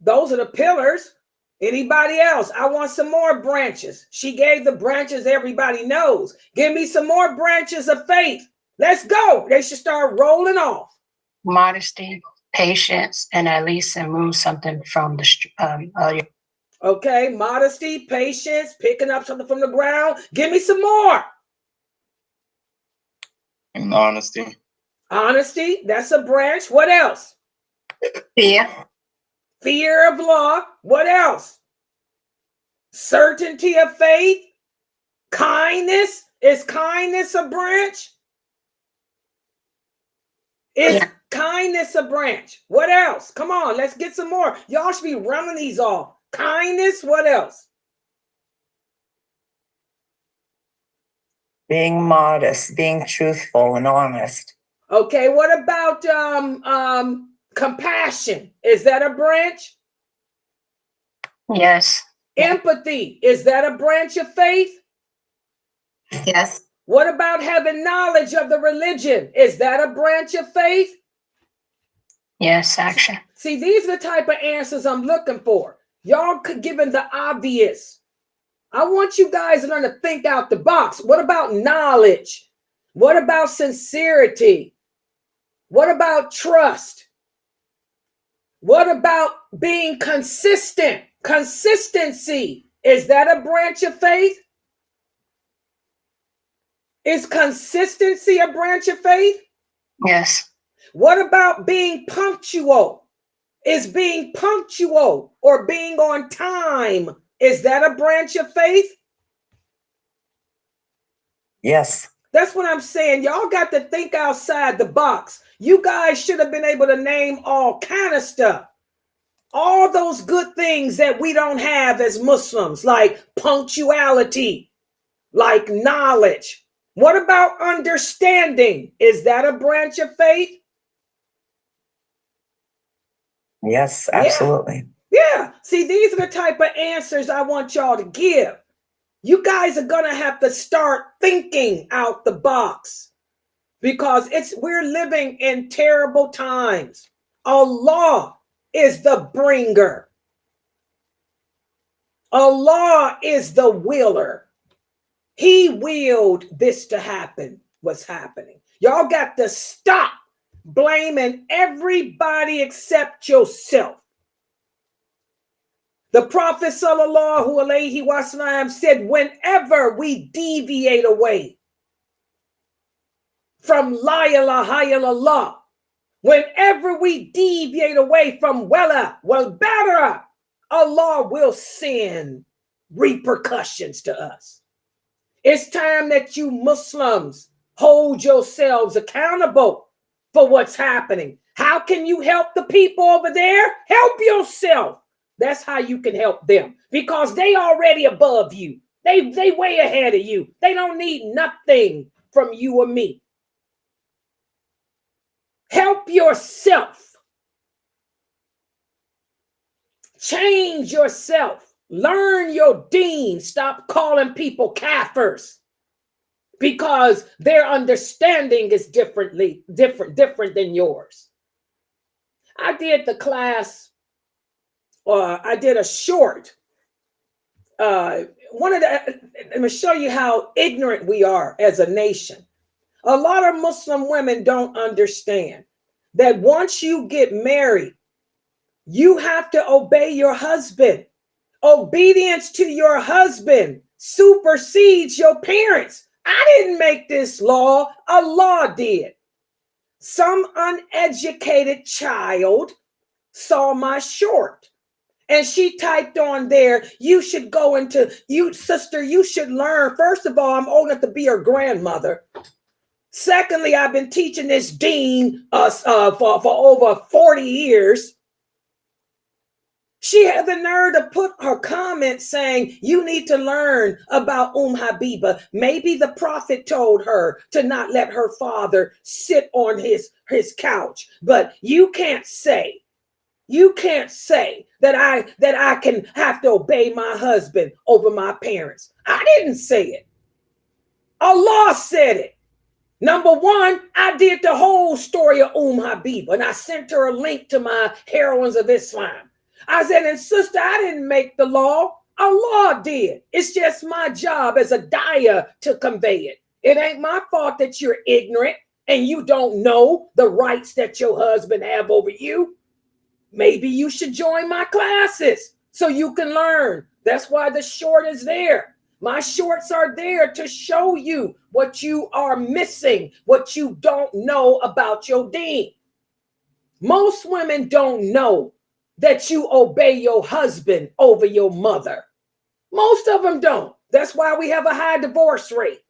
those are the pillars. Anybody else? I want some more branches. She gave the branches everybody knows. Give me some more branches of faith. Let's go. They should start rolling off. Modesty, patience, and at least remove something from the Okay, modesty, patience, picking up something from the ground. Give me some more. And honesty. Honesty, that's a branch. What else? fear. Fear of law. What else? Certainty of faith. Kindness. Is kindness a branch? Is kindness a branch? What else? Come on, let's get some more. Y'all should be running these off. Kindness. What else? Being modest, being truthful and honest. Okay, what about compassion? Is that a branch? Yes. Empathy. Is that a branch of faith? Yes. What about having knowledge of the religion? Is that a branch of faith? Yes, action. See, these are the type of answers I'm looking for. Y'all could give the obvious. I want you guys to learn to think out the box. What about knowledge? What about sincerity? What about trust? What about being consistent? Consistency. Is that a branch of faith? Is consistency a branch of faith? Yes. What about being punctual? Is being punctual or being on time, is that a branch of faith? Yes. That's what I'm saying. Y'all got to think outside the box. You guys should have been able to name all kind of stuff. All those good things that we don't have as Muslims, like punctuality, like knowledge. What about understanding? Is that a branch of faith? Yes, absolutely. Yeah. See, these are the type of answers I want y'all to give. You guys are going to have to start thinking out the box, because we're living in terrible times. Allah is the bringer. Allah is the willer. He willed this to happen, what's happening. Y'all got to stop blaming everybody except yourself. The Prophet sallallahu alaihi wasallam said, whenever we deviate away from la ilaha illallah, whenever we deviate away from wala wal bara, Allah will send repercussions to us. It's time that you Muslims hold yourselves accountable for what's happening. How can you help the people over there? Help yourself. That's how you can help them, because they already above you. They way ahead of you. They don't need nothing from you or me. Help yourself. Change yourself. Learn your deen. Stop calling people kafirs, because their understanding is different than yours. I did the class, I did a short. Let me show you how ignorant we are as a nation. A lot of Muslim women don't understand that once you get married, you have to obey your husband. Obedience to your husband supersedes your parents. I didn't make this law. Allah did. Some uneducated child saw my short, and she typed on there, you should go into, sister, you should learn. First of all, I'm old enough to be her grandmother. Secondly, I've been teaching this deen for over 40 years. She had the nerve to put her comment saying, you need to learn about Habiba. Maybe the prophet told her to not let her father sit on his couch. But you can't say that I can have to obey my husband over my parents. I didn't say it. Allah said it. Number one, I did the whole story of Habiba, and I sent her a link to my Heroines of Islam. I said, and sister, I didn't make the law. Allah did. It's just my job as a dawah to convey it. It ain't my fault that you're ignorant and you don't know the rights that your husband have over you. Maybe you should join my classes so you can learn. That's why the short is there. My shorts are there to show you what you are missing, what you don't know about your deen. Most women don't know that you obey your husband over your mother. Most of them don't. That's why we have a high divorce rate.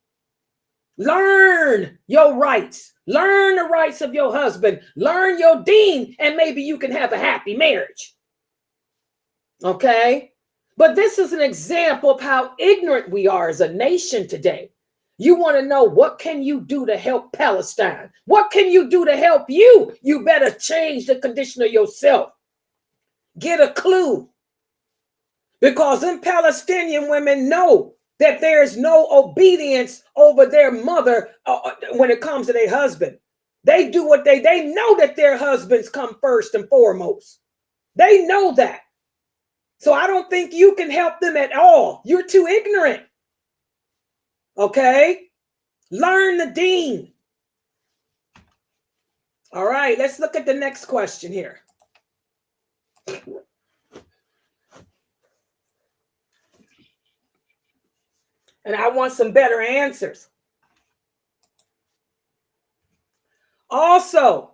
Learn your rights. Learn the rights of your husband. Learn your deen, and maybe you can have a happy marriage. Okay? But this is an example of how ignorant we are as a nation today. You want to know, what can you do to help Palestine? What can you do to help you? You better change the condition of yourself. Get a clue. Because them Palestinian women know that there is no obedience over their mother when it comes to their husband. They do what they know that their husbands come first and foremost. They know that. So I don't think you can help them at all. You're too ignorant. Okay? Learn the deen. All right, let's look at the next question here. And I want some better answers. Also,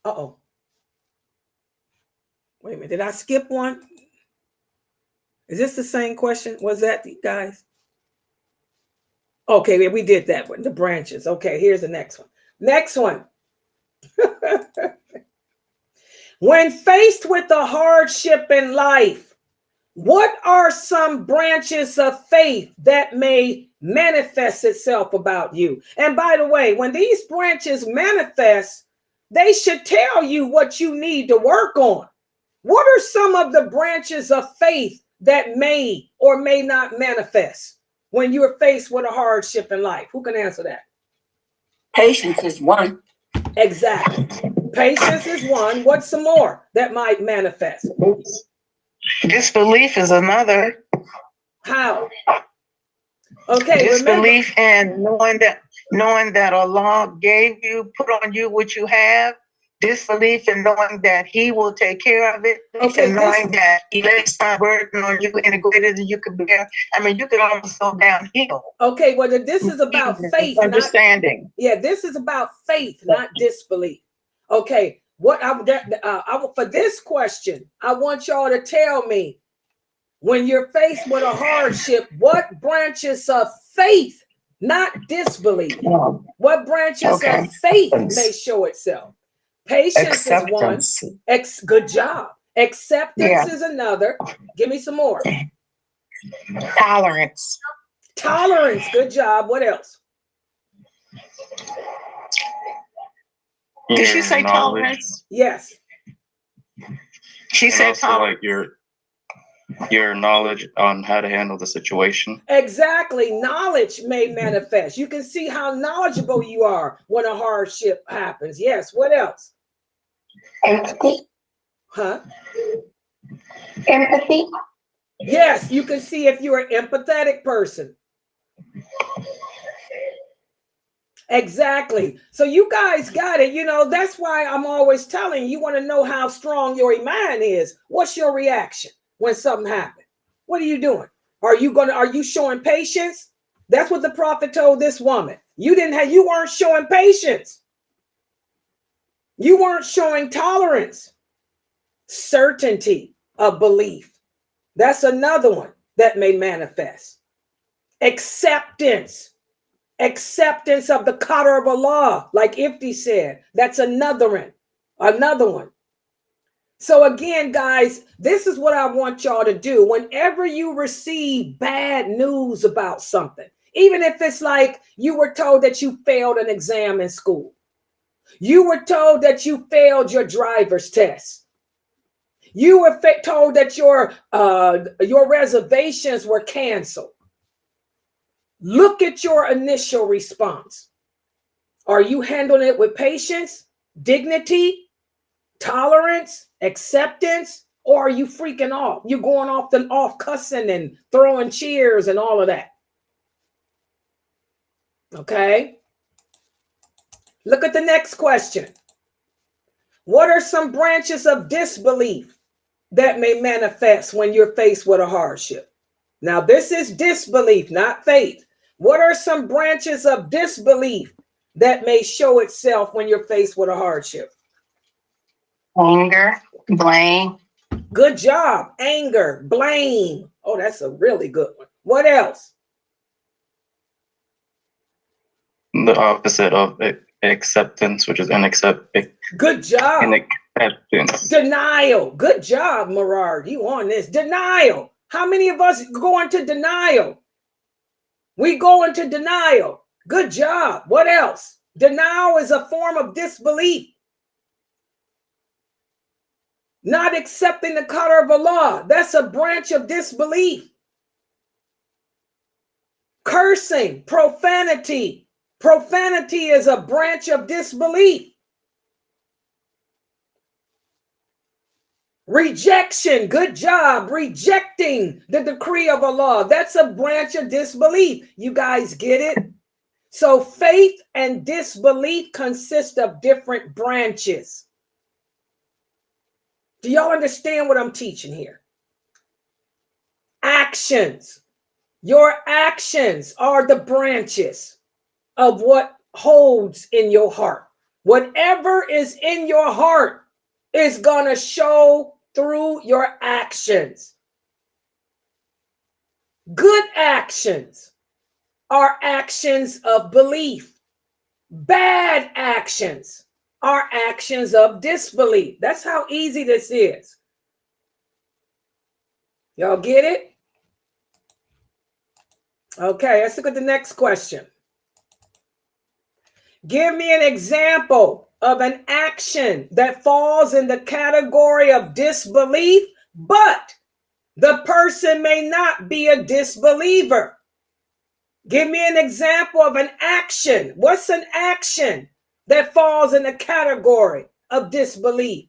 wait a minute, did I skip one? Is this the same question? Was that, guys? Okay, we did that one, the branches. Okay, here's the next one. Next one. When faced with a hardship in life, what are some branches of faith that may manifest itself about you? And by the way, when these branches manifest, they should tell you what you need to work on. What are some of the branches of faith that may or may not manifest when you're faced with a hardship in life? Who can answer that? Patience is one. Exactly. Patience is one. What's some more that might manifest? Disbelief is another. How? Okay, Disbelief and knowing that Allah gave you, put on you what you have. Disbelief and knowing that He will take care of it. Okay, and knowing that He lays some burden on you and greater than you can bear. I mean, you could almost go downhill. Okay, well, this is about faith, understanding. This is about faith, not disbelief. Okay, for this question, I want y'all to tell me, when you're faced with a hardship, what branches of faith, not disbelief, what branches of faith may show itself? Patience is one. Good job. Acceptance is another. Give me some more. Tolerance. Tolerance. Good job. What else? Did she say tolerance? Yes. She said like your knowledge on how to handle the situation. Exactly. Knowledge may manifest. You can see how knowledgeable you are when a hardship happens. Yes. What else? Empathy. Huh? Empathy. Yes, you can see if you're an empathetic person. Exactly. So you guys got it. You know, that's why I'm always telling you, want to know how strong your iman is. What's your reaction when something happens? What are you doing? Are you showing patience? That's what the prophet told this woman. You weren't showing patience. You weren't showing tolerance. Certainty of belief. That's another one that may manifest. Acceptance of the qadr of Allah, like Ifti said. That's another one. So again, guys, this is what I want y'all to do. Whenever you receive bad news about something, even if it's like you were told that you failed an exam in school, you were told that you failed your driver's test, you were told that your reservations were canceled. Look at your initial response. Are you handling it with patience, dignity, tolerance, acceptance, or are you freaking off? You're going off cussing and throwing cheers and all of that. Okay. Look at the next question. What are some branches of disbelief that may manifest when you're faced with a hardship? Now, this is disbelief, not faith. What are some branches of disbelief that may show itself when you're faced with a hardship? Anger, blame. Good job. Anger, blame. Oh, that's a really good one. What else? The opposite of acceptance, which is unacceptance. Good job. Acceptance. Denial. Good job, Murad. You on this. Denial. How many of us go into denial? We go into denial. Good job. What else? Denial is a form of disbelief. Not accepting the qadr of Allah. That's a branch of disbelief. Cursing, profanity. Profanity is a branch of disbelief. Rejection, good job. Rejecting the decree of Allah. That's a branch of disbelief. You guys get it? So faith and disbelief consist of different branches. Do y'all understand what I'm teaching here? Actions. Your actions are the branches of what holds in your heart. Whatever is in your heart is going to show through your actions. Good actions are actions of belief. Bad actions are actions of disbelief. That's how easy this is. Y'all get it? Okay, let's look at the next question. Give me an example of an action that falls in the category of disbelief, but the person may not be a disbeliever. Give me an example of an action. What's an action that falls in the category of disbelief?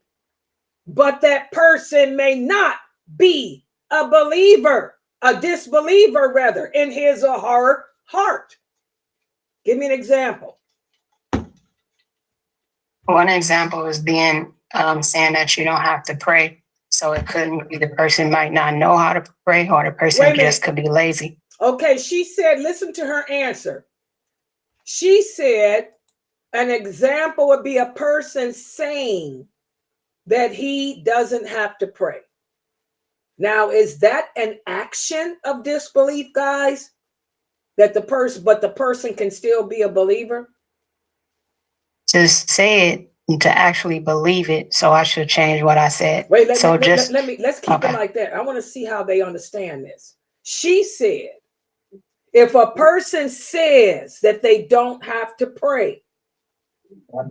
But that person may not be a believer, a disbeliever rather, in his or her heart. Give me an example. One example is being saying that you don't have to pray. So it couldn't be the person might not know how to pray, or the person just could be lazy. Okay, she said, listen to her answer. She said an example would be a person saying that he doesn't have to pray. Now, is that an action of disbelief, guys? That the person can still be a believer? To say it, to actually believe it, so I should change what I said. Wait, let's keep okay. it like that. I want to see how they understand this. She said, if a person says that they don't have to pray,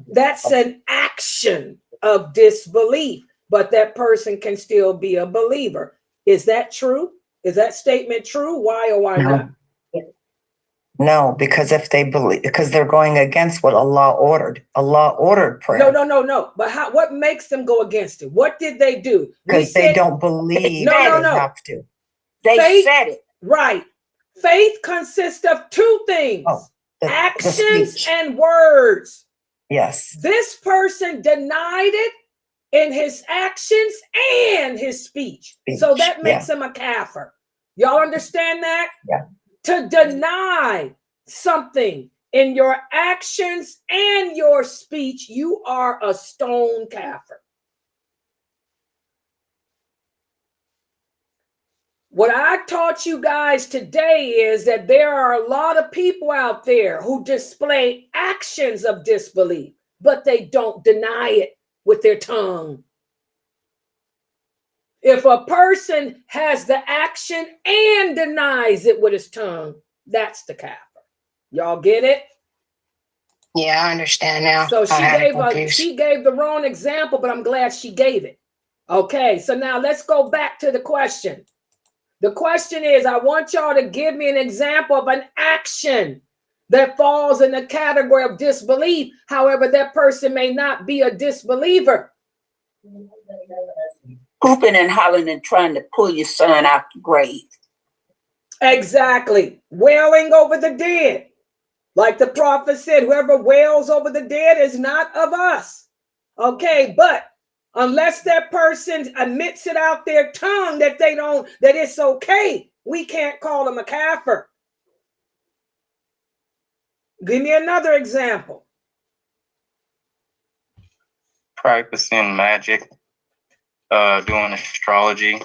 that's an action of disbelief, but that person can still be a believer. Is that true? Is that statement true? Why or why not? No, because if they believe, because they're going against what Allah ordered. Allah ordered prayer. No. But what makes them go against it? What did they do? Because they don't believe they have to. They said it. Right. Faith consists of two things. Actions and words. Yes. This person denied it in his actions and his speech. So that makes him a kafir. Y'all understand that? Yeah. To deny something in your actions and your speech, you are a stone kafir. What I taught you guys today is that there are a lot of people out there who display actions of disbelief, but they don't deny it with their tongue. If a person has the action and denies it with his tongue, that's the kafir. Y'all get it? Yeah, I understand now. So she gave the wrong example, but I'm glad she gave it. Okay, so now let's go back to the question. The question is, I want y'all to give me an example of an action that falls in the category of disbelief. However, that person may not be a disbeliever. Hooping and hollering and trying to pull your son out the grave. Exactly. Wailing over the dead. Like the prophet said, whoever wails over the dead is not of us. Okay, but unless that person admits it out their tongue that it's okay, we can't call them a kafir. Give me another example. Practicing magic, doing astrology.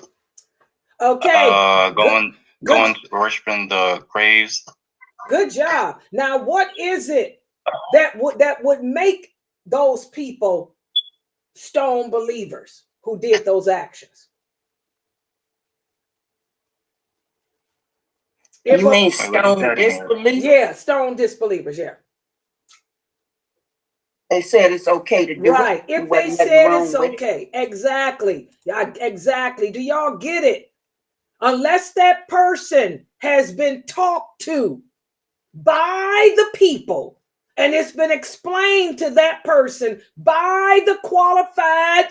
Okay. Going to worshiping the graves. Good job. Now, what is it that would make those people stone believers who did those actions? You mean stone disbelievers? Yeah, stone disbelievers, yeah. They said it's okay to do right. it. If they said it's okay. Exactly. Exactly. Do y'all get it? Unless that person has been talked to by the people and it's been explained to that person by the qualified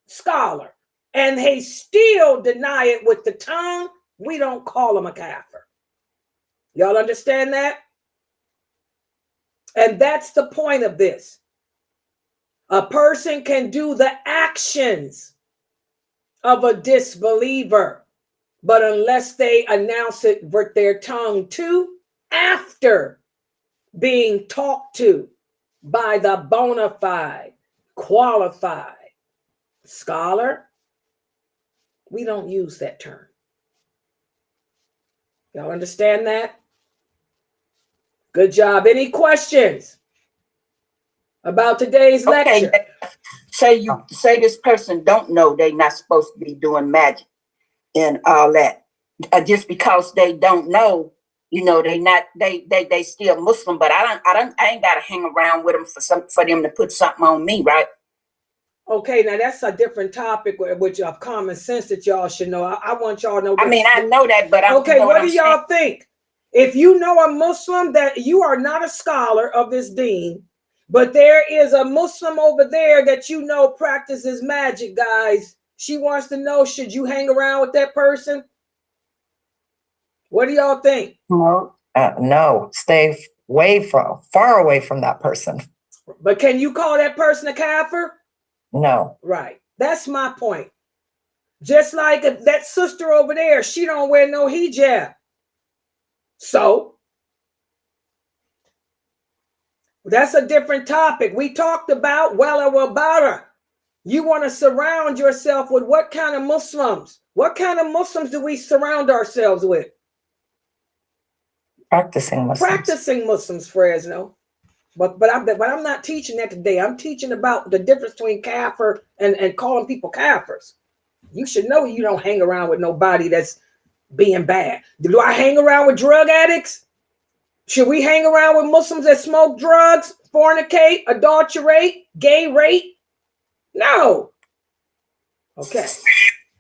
scholar and they still deny it with the tongue, we don't call them a kafir. Y'all understand that? And that's the point of this. A person can do the actions of a disbeliever, but unless they announce it with their tongue too, after being talked to by the bona fide, qualified scholar, we don't use that term. Y'all understand that? Good job. Any questions about today's lecture? Say this person don't know they're not supposed to be doing magic and all that. Just because they don't know, they still Muslim, but I ain't gotta hang around with them for them to put something on me, right? Okay, now that's a different topic, which of common sense that y'all should know. I want y'all to know. I mean, I know that, but I'm okay. What do y'all think? If you know a Muslim that you are not a scholar of this deen, but there is a Muslim over there that you know practices magic, guys. She wants to know, should you hang around with that person? What do y'all think? No. No, stay far away from that person. But can you call that person a kafir? No. Right. That's my point. Just like that sister over there, she don't wear no hijab. So that's a different topic. We talked about wala. You want to surround yourself with what kind of Muslims? What kind of Muslims do we surround ourselves with? Practicing Muslims. Practicing Muslims, Fresno. But I'm not teaching that today. I'm teaching about the difference between kafir and calling people kafirs. You should know you don't hang around with nobody that's being bad. Do I hang around with drug addicts? Should we hang around with Muslims that smoke drugs, fornicate, adulterate, gay rape? No. Okay.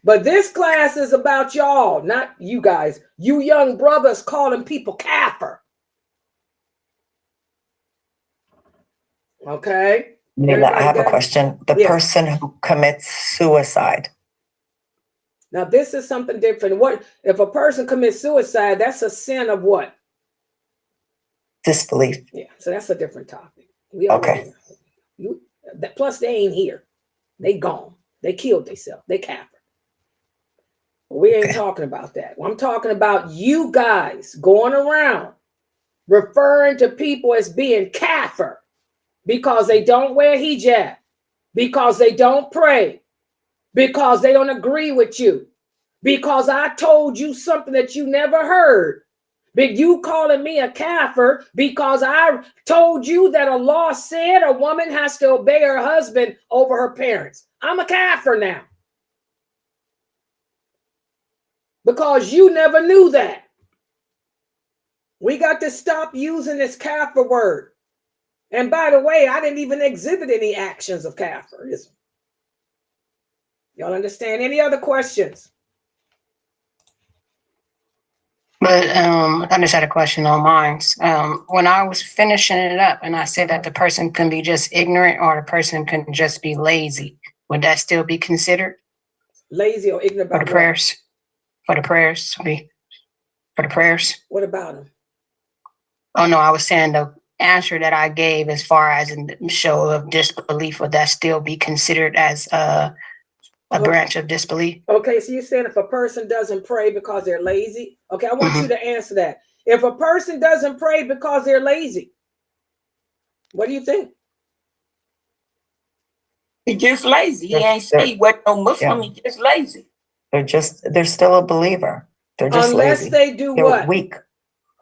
But this class is about y'all, not you guys. You young brothers calling people kafir. Okay. I have a question. The person who commits suicide. Now, this is something different. What if a person commits suicide? That's a sin of what? Disbelief. Yeah. So that's a different topic. Okay. Plus, they ain't here. They gone. They killed themselves. They kafir. We ain't talking about that. I'm talking about you guys going around referring to people as being kafir because they don't wear hijab, because they don't pray, because they don't agree with you, because I told you something that you never heard. But you calling me a kafir because I told you that Allah said a woman has to obey her husband over her parents. I'm a kafir now. Because you never knew that. We got to stop using this kafir word. And by the way, I didn't even exhibit any actions of kafirism. Y'all understand? Any other questions? But I just had a question on mine. When I was finishing it up and I said that the person can be just ignorant or the person can just be lazy, would that still be considered? Lazy or ignorant about for the prayers? For the prayers. For the prayers. What about them? Oh, no, I was saying the answer that I gave as far as in the show of disbelief, would that still be considered as a branch of disbelief? Okay, so you're saying if a person doesn't pray because they're lazy? Okay, I want you to answer that. If a person doesn't pray because they're lazy, what do you think? He's just lazy. He ain't say he wasn't no Muslim. He's just lazy. They're still a believer. They're just unless lazy. They do they're what? Weak.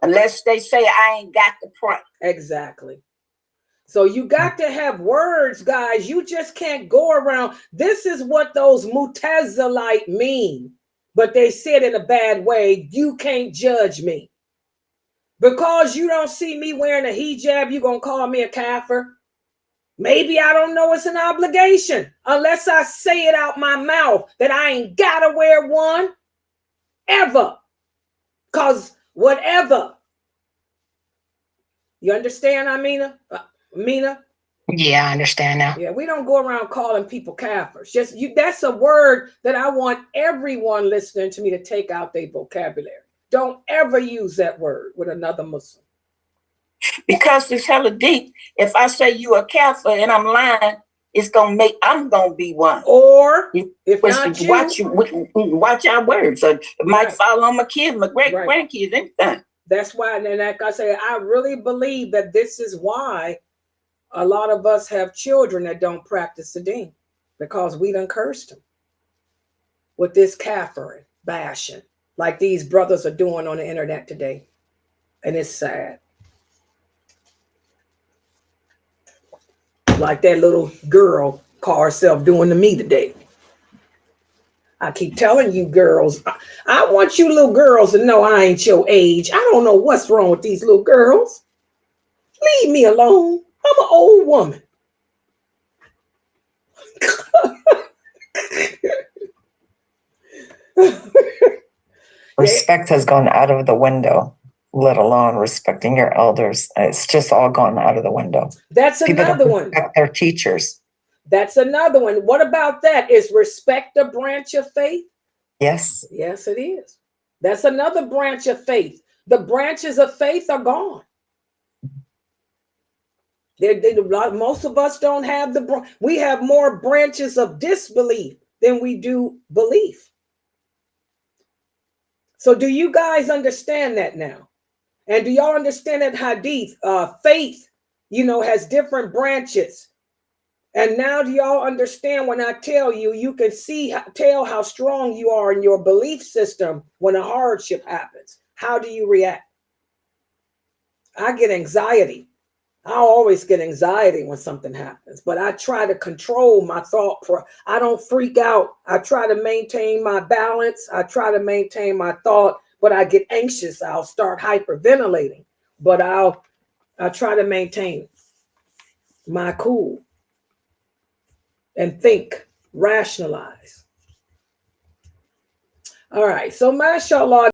Unless they say, I ain't got to pray. Exactly. So you got to have words, guys. You just can't go around. This is what those Mutazilite mean, but they said in a bad way. You can't judge me. Because you don't see me wearing a hijab, you going to call me a kafir? Maybe I don't know it's an obligation unless I say it out my mouth that I ain't got to wear one ever. Because whatever. You understand, Amina? Mina? Yeah, I understand now. Yeah, we don't go around calling people kafirs. Just you. That's a word that I want everyone listening to me to take out their vocabulary. Don't ever use that word with another Muslim. Because it's hella deep. If I say you a kafir and I'm lying, I'm gonna be one. Or if not watch our words. It might fall on my kids, my grandkids, anything. That's why, and like I say, I really believe that this is why a lot of us have children that don't practice the deen, because we done cursed them with this kafiring, bashing, like these brothers are doing on the internet today. And it's sad. Like that little girl called herself doing to me today. I keep telling you girls, I want you little girls to know I ain't your age. I don't know what's wrong with these little girls. Leave me alone. I'm an old woman. Respect has gone out of the window, let alone respecting your elders. It's just all gone out of the window. That's People another don't one. respect their teachers. That's another one. What about that? Is respect a branch of faith? Yes. Yes, it is. That's another branch of faith. The branches of faith are gone. Most of us don't have we have more branches of disbelief than we do belief. So do you guys understand that now? And do y'all understand that hadith, faith, has different branches? And now do y'all understand when I tell you, you can tell how strong you are in your belief system when a hardship happens? How do you react? I get anxiety. I always get anxiety when something happens, but I try to control my thought. I don't freak out. I try to maintain my balance. I try to maintain my thought, but I get anxious. I'll start hyperventilating, but I try to maintain my cool and think, rationalize. All right. So mashallah,